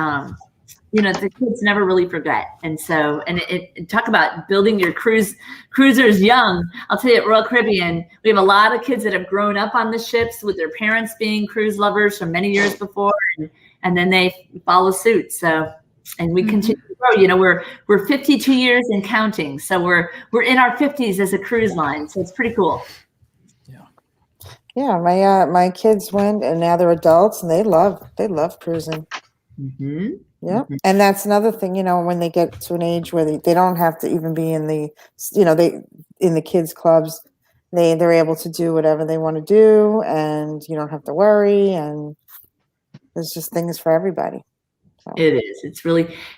the kids never really forget. And so, talk about building your cruisers young. I'll tell you, at Royal Caribbean, we have a lot of kids that have grown up on the ships with their parents being cruise lovers from many years before, and then they follow suit. So, and we continue to grow. We're 52 years and counting. So we're in our 50s as a cruise line. So it's pretty cool. Yeah, my kids went, and now they're adults, and they love cruising. Mm-hmm. Yeah. And that's another thing, when they get to an age where they don't have to even be in the, in the kids clubs, they're able to do whatever they want to do, and you don't have to worry, and there's just things for everybody. It is.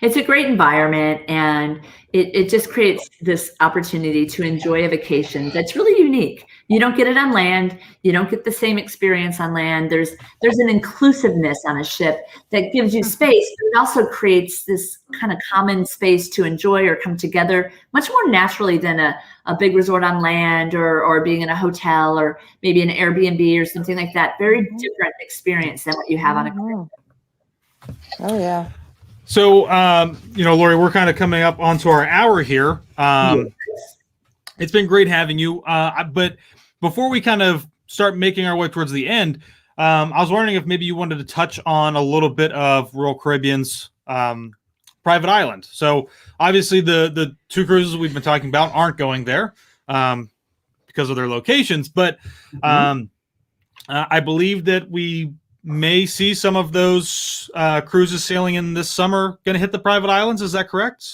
It's a great environment, and it just creates this opportunity to enjoy a vacation that's really unique. You don't get it on land. You don't get the same experience on land. There's an inclusiveness on a ship that gives you space, but it also creates this kind of common space to enjoy or come together much more naturally than a big resort on land or being in a hotel or maybe an Airbnb or something like that. Very different experience than what you have on a cruise. Oh yeah. So, Laurie, we're kind of coming up onto our hour here. It's been great having you. But before we kind of start making our way towards the end, I was wondering if maybe you wanted to touch on a little bit of Royal Caribbean's private island. So obviously the two cruises we've been talking about aren't going there because of their locations. But I believe that we may see some of those cruises sailing in this summer going to hit the private islands. Is that correct?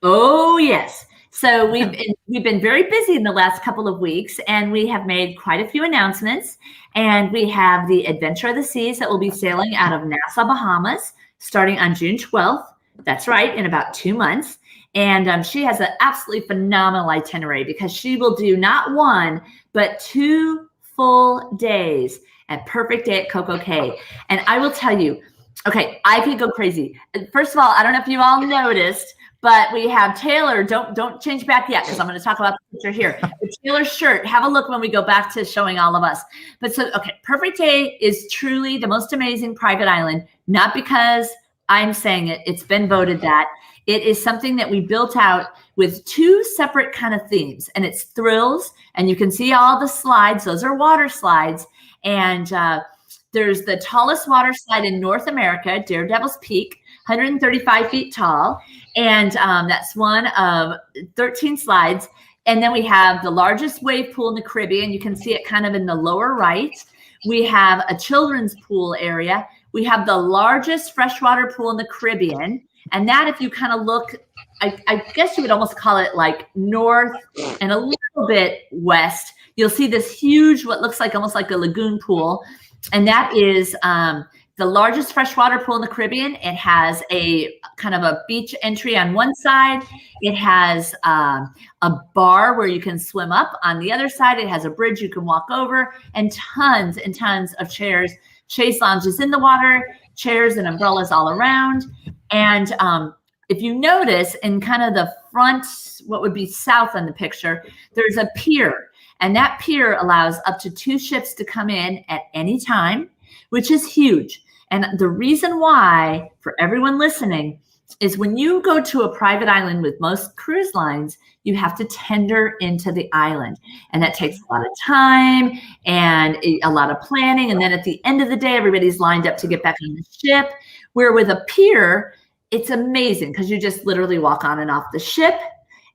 Oh, yes. So we've been very busy in the last couple of weeks, and we have made quite a few announcements. And we have the Adventure of the Seas that will be sailing out of Nassau, Bahamas, starting on June 12th. That's right, in about 2 months. And she has an absolutely phenomenal itinerary because she will do not 1, but 2 full days at Perfect Day at Coco Cay. And I will tell you, okay, I could go crazy. First of all, I don't know if you all noticed, but we have Taylor. Don't change back yet because I'm going to talk about the picture here. The Taylor shirt. Have a look when we go back to showing all of us. But so, okay, Perfect Day is truly the most amazing private island, not because I'm saying it. It's been voted that. It is something that we built out with 2 separate kind of themes, and it's thrills. And you can see all the slides. Those are water slides. And there's the tallest water slide in North America, Daredevil's Peak, 135 feet tall. And that's one of 13 slides. And then we have the largest wave pool in the Caribbean. You can see it kind of in the lower right. We have a children's pool area. We have the largest freshwater pool in the Caribbean. And that, if you kind of look, I guess you would almost call it like north and a little bit west, you'll see this huge, what looks like almost like a lagoon pool. And that is the largest freshwater pool in the Caribbean. It has a kind of a beach entry on one side. It has a bar where you can swim up. On the other side, it has a bridge you can walk over, and tons of chairs, chaise lounges in the water, chairs and umbrellas all around. And if you notice in kind of the front, what would be south on the picture, there's a pier. And that pier allows up to 2 ships to come in at any time, which is huge. And the reason why, for everyone listening, is when you go to a private island with most cruise lines, you have to tender into the island. And that takes a lot of time and a lot of planning. And then at the end of the day, everybody's lined up to get back on the ship. Where with a pier, it's amazing because you just literally walk on and off the ship,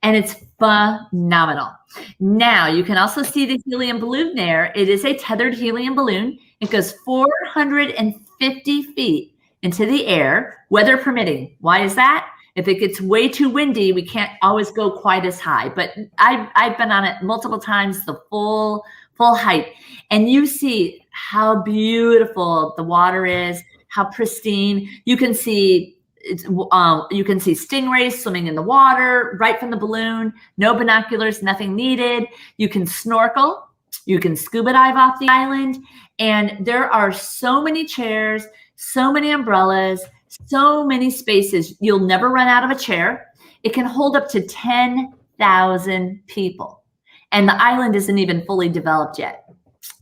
and it's phenomenal. Now, you can also see the helium balloon there. It is a tethered helium balloon. It goes 450 feet into the air, weather permitting. Why is that? If it gets way too windy, we can't always go quite as high. But I've been on it multiple times, the full height. And you see how beautiful the water is, how pristine. You can see stingrays swimming in the water right from the balloon. No binoculars, nothing needed. You can snorkel. You can scuba dive off the island. And there are so many chairs, so many umbrellas, so many spaces. You'll never run out of a chair. It can hold up to 10,000 people. And the island isn't even fully developed yet.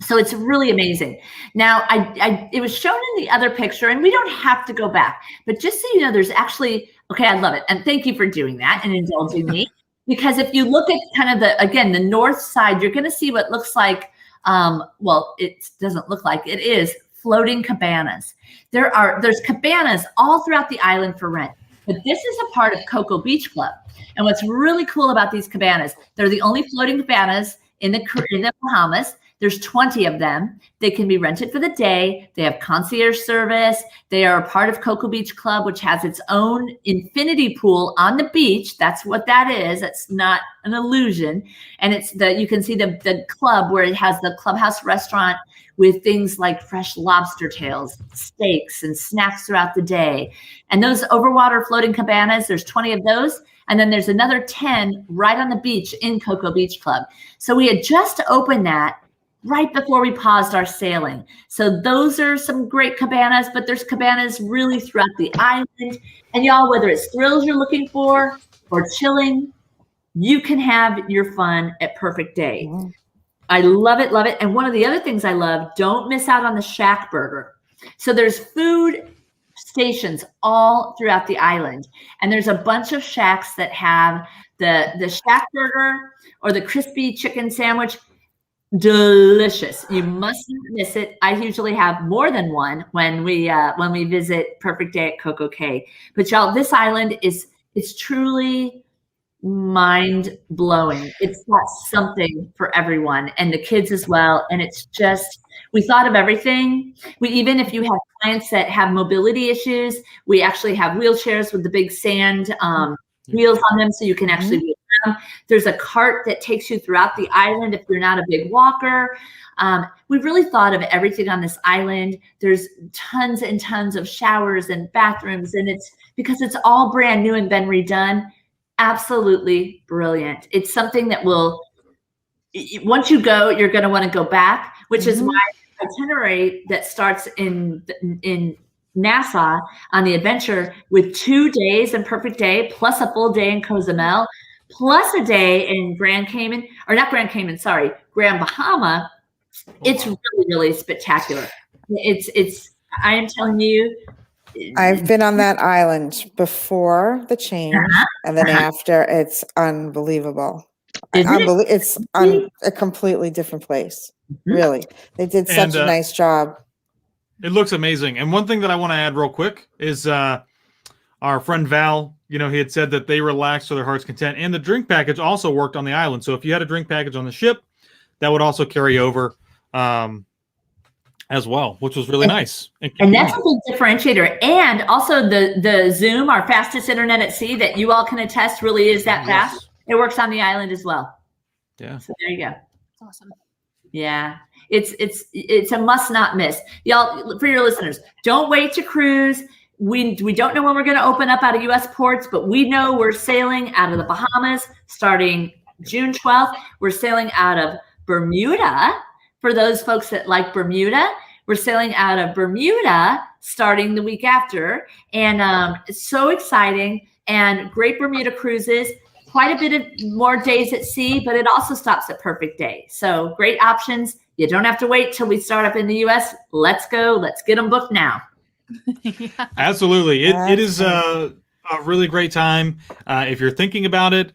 So it's really amazing. Now, it was shown in the other picture, and we don't have to go back. But just so you know, there's actually, okay, I love it. And thank you for doing that and indulging me. Because if you look at kind of the north side, you're going to see what looks like, well, it doesn't look like, it is floating cabanas. There's cabanas all throughout the island for rent. But this is a part of Cocoa Beach Club. And what's really cool about these cabanas, they're the only floating cabanas in the Bahamas. There's 20 of them. They can be rented for the day. They have concierge service. They are a part of Cocoa Beach Club, which has its own infinity pool on the beach. That's what that is. It's not an illusion. And it's you can see the club where it has the clubhouse restaurant with things like fresh lobster tails, steaks, and snacks throughout the day. And those overwater floating cabanas, there's 20 of those. And then there's another 10 right on the beach in Cocoa Beach Club. So we had just opened that right before we paused our sailing. So those are some great cabanas, but there's cabanas really throughout the island. And y'all, whether it's thrills you're looking for or chilling, you can have your fun at Perfect Day. Mm-hmm. I love it, love it. And one of the other things I love, don't miss out on the Shack Burger. So there's food stations all throughout the island. And there's a bunch of shacks that have the Shack Burger or the crispy chicken sandwich. Delicious. You must not miss it. I usually have more than one when we visit Perfect Day at Coco Cay. But y'all, this island is truly mind blowing. It's got something for everyone and the kids as well. And it's just, we thought of everything. Even if you have clients that have mobility issues, we actually have wheelchairs with the big sand wheels on them, so you can actually wheel around. There's a cart that takes you throughout the island if you're not a big walker. We've really thought of everything on this island. There's tons and tons of showers and bathrooms, and it's because it's all brand new and been redone. Absolutely brilliant. It's something that will, once you go, you're going to want to go back, which is why itinerary that starts in Nassau on the adventure with 2 days in Perfect Day, plus a full day in Cozumel, plus a day in Grand Bahama. It's really, really spectacular. I am telling you. I've been on that island before the change, and then after. It's unbelievable. It's a completely different place. Really, they did such a nice job. It looks amazing. And one thing that I want to add real quick is our friend Val. He had said that they relaxed to their heart's content, and the drink package also worked on the island. So if you had a drink package on the ship, that would also carry over. As well, which was really nice. And that's a big differentiator. And also the Zoom, our fastest internet at sea that you all can attest really is that fast. It works on the island as well. Yeah. So there you go. That's awesome. Yeah. It's a must not miss. Y'all, for your listeners, don't wait to cruise. We don't know when we're going to open up out of U.S. ports, but we know we're sailing out of the Bahamas starting June 12th. We're sailing out of Bermuda. For those folks that like Bermuda, we're sailing out of Bermuda starting the week after. And it's so exciting, and great Bermuda cruises, quite a bit of more days at sea, but it also stops at Perfect Day. So great options. You don't have to wait till we start up in the U.S. Let's go. Let's get them booked now. Absolutely. It is a really great time. If you're thinking about it,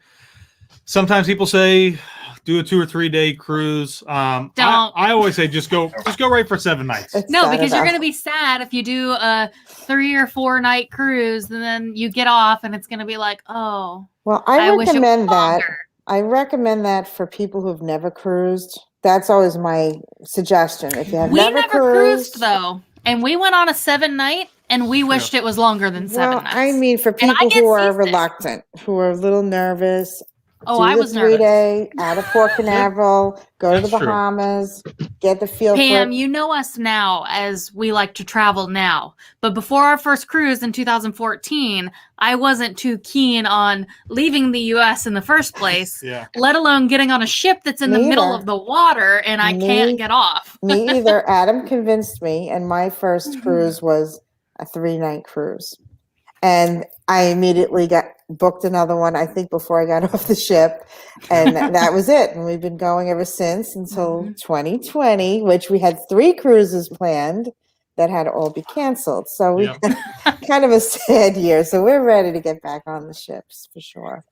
sometimes people say, do a 2 or 3 day cruise. I always say just go right for 7 nights. No, because you're going to be sad if you do a 3 or 4 night cruise and then you get off and it's going to be like, oh. Well, I recommend that. I recommend that for people who've never cruised. That's always my suggestion. If you have never cruised though, and we went on a 7 night and we wished it was longer than 7 nights. I mean, for people who are reluctant, who are a little nervous. Oh, I was nervous. 3 day out of Port Canaveral, go to the Bahamas, get the feel. Pam, you know us now as we like to travel now. But before our first cruise in 2014, I wasn't too keen on leaving the U.S. in the first place, let alone getting on a ship that's in the middle of the water and I can't get off. Me either. Adam convinced me, and my first cruise was a 3-night cruise. And I immediately booked another one, I think, before I got off the ship. And that was it. And we've been going ever since until 2020, which we had 3 cruises planned that had to all be canceled. So we had kind of a sad year. So we're ready to get back on the ships for sure.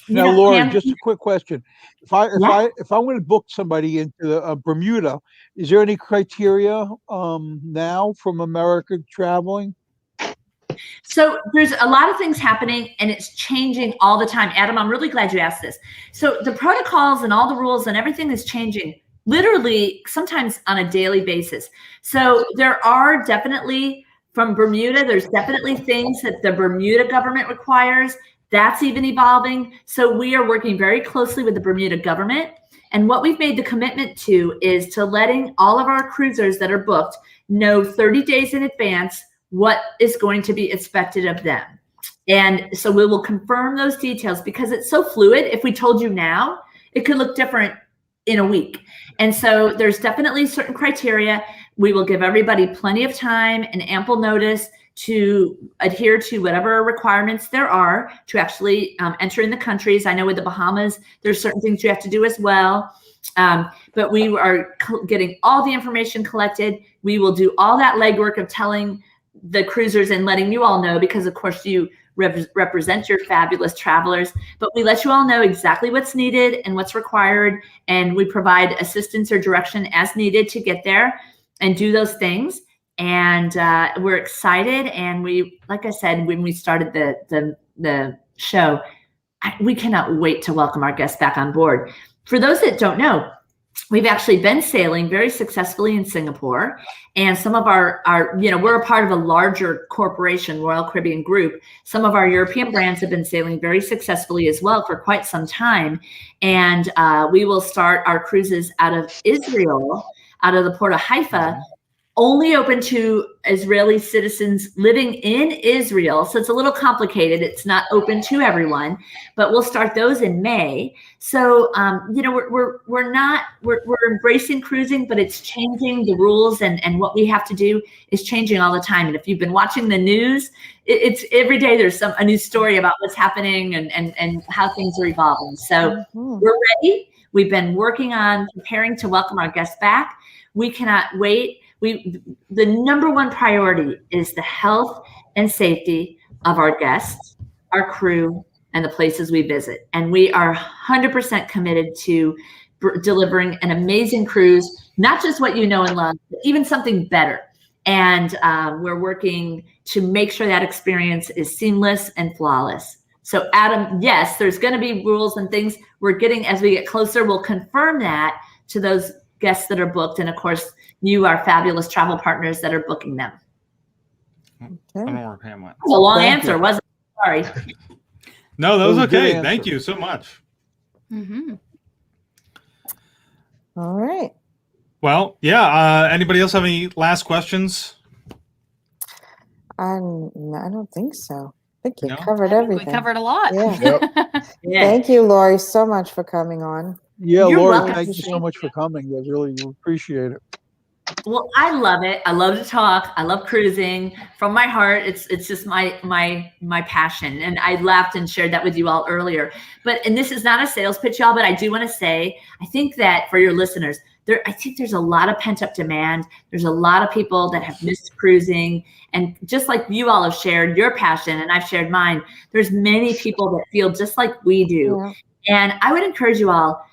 Now, Laurie, just a quick question. If I want to book somebody into Bermuda, is there any criteria now from America traveling? So there's a lot of things happening and it's changing all the time. Adam, I'm really glad you asked this. So the protocols and all the rules and everything is changing literally sometimes on a daily basis. So there are definitely, from Bermuda, there's definitely things that the Bermuda government requires. That's even evolving. So we are working very closely with the Bermuda government. And what we've made the commitment to is to letting all of our cruisers that are booked know 30 days in advance what is going to be expected of them. And so we will confirm those details because it's so fluid. If we told you now, it could look different in a week. And so there's definitely certain criteria. We will give everybody plenty of time and ample notice to adhere to whatever requirements there are to actually enter in the countries. I know with the Bahamas, there's certain things you have to do as well. But we are getting all the information collected. We will do all that legwork of telling the cruisers and letting you all know, because of course you represent your fabulous travelers, but we let you all know exactly what's needed and what's required. And we provide assistance or direction as needed to get there and do those things. And we're excited. And we, like I said, when we started the show, we cannot wait to welcome our guests back on board. For those that don't know, we've actually been sailing very successfully in Singapore, and some of our we're a part of a larger corporation, Royal Caribbean Group. Some of our European brands have been sailing very successfully as well for quite some time. And we will start our cruises out of Israel, out of the port of Haifa, only open to Israeli citizens living in Israel. So it's a little complicated. It's not open to everyone, but we'll start those in May. So, we're embracing cruising, but it's changing the rules, and what we have to do is changing all the time. And if you've been watching the news, it's every day there's a new story about what's happening and how things are evolving. So we're ready. We've been working on preparing to welcome our guests back. We cannot wait. The number one priority is the health and safety of our guests, our crew, and the places we visit. And we are 100% committed to delivering an amazing cruise, not just what you know and love, but even something better. And we're working to make sure that experience is seamless and flawless. So Adam, yes, there's going to be rules and things we're getting as we get closer. We'll confirm that to those guests that are booked. And of course, you are fabulous travel partners that are booking them. I don't know where Pam went. It's a long answer, wasn't it? Sorry. No, that was okay. Thank you so much. Mm-hmm. All right. Well, yeah. Anybody else have any last questions? I don't think so. I think you No? covered everything. We covered a lot. Yeah. Yep. Yeah. Thank you, Laurie, so much for coming on. Yeah, You're Laurie, welcome. thank you so much for coming. I really appreciate it. Well, I love it. I love to talk. I love cruising from my heart. It's just my passion. And I laughed and shared that with you all earlier. And this is not a sales pitch, y'all, but I do want to say, I think that for your listeners, I think there's a lot of pent up demand. There's a lot of people that have missed cruising. And just like you all have shared your passion and I've shared mine, there's many people that feel just like we do. Yeah. And I would encourage you all.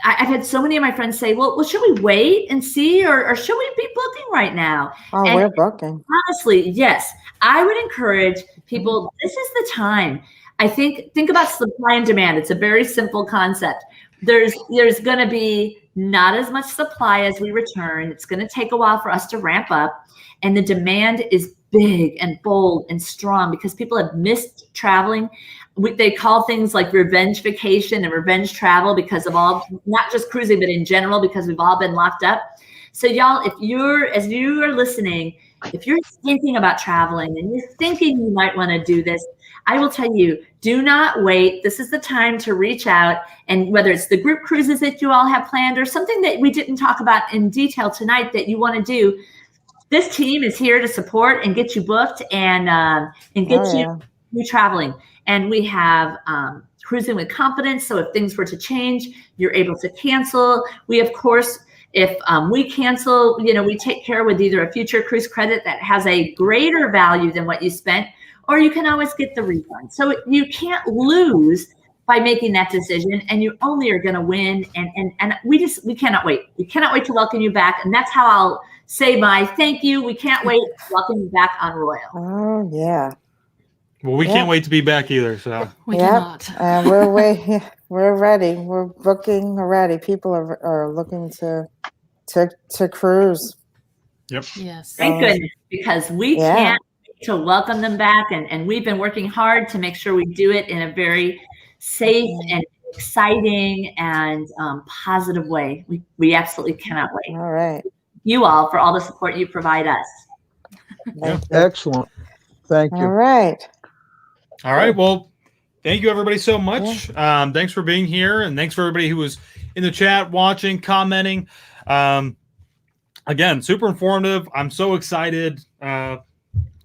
I've had so many of my friends say, well, should we wait and see, or should we be booking right now? Oh, and we're booking. Honestly, yes. I would encourage people, this is the time. I think about supply and demand. It's a very simple concept. There's going to be not as much supply as we return. It's going to take a while for us to ramp up. And the demand is big and bold and strong because people have missed traveling. They call things like revenge vacation and revenge travel because of all, not just cruising, but in general, because we've all been locked up. So y'all, as you are listening, if you're thinking about traveling and you're thinking you might want to do this, I will tell you, do not wait. This is the time to reach out. And whether it's the group cruises that you all have planned or something that we didn't talk about in detail tonight that you want to do, this team is here to support and get you booked and get you traveling. And we have cruising with confidence. So if things were to change, you're able to cancel. We, of course, if we cancel, we take care with either a future cruise credit that has a greater value than what you spent, or you can always get the refund. So you can't lose by making that decision, and you only are going to win. And we cannot wait. We cannot wait to welcome you back. And that's how I'll say my thank you. We can't wait to welcome you back on Royal. Oh, yeah. Well, we can't wait to be back either. So We cannot. And we're ready. We're booking already. People are looking to cruise. Yep. Yes. Thank goodness, because we can't wait to welcome them back, and we've been working hard to make sure we do it in a very safe and exciting and positive way. We absolutely cannot wait. All right. You all for all the support you provide us. Excellent. Thank you. All right. All right. Well, thank you everybody so much. Thanks for being here, and thanks for everybody who was in the chat, watching, commenting. Again, super informative. I'm so excited.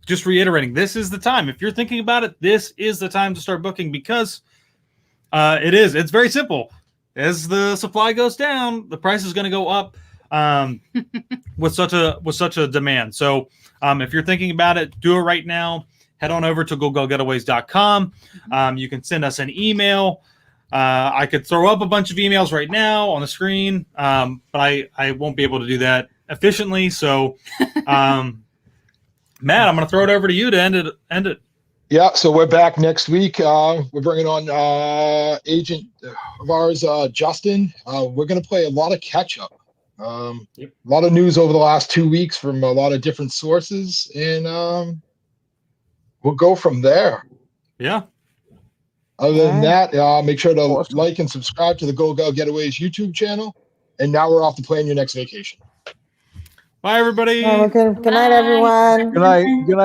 Just reiterating, this is the time. If you're thinking about it, this is the time to start booking, because it's very simple. As the supply goes down, the price is going to go up with such a demand. So if you're thinking about it, do it right now. Head on over to GoGoGetaways.com. You can send us an email. I could throw up a bunch of emails right now on the screen, but I won't be able to do that efficiently. So, Matt, I'm going to throw it over to you to end it. Yeah, so we're back next week. We're bringing on agent of ours, Justin. We're going to play a lot of catch up. A lot of news over the last 2 weeks from a lot of different sources, and we'll go from there. Yeah. Other than that, make sure to like and subscribe to the Go Getaways YouTube channel. And now we're off to plan your next vacation. Bye, everybody. Good night, everyone. Good night. Good night.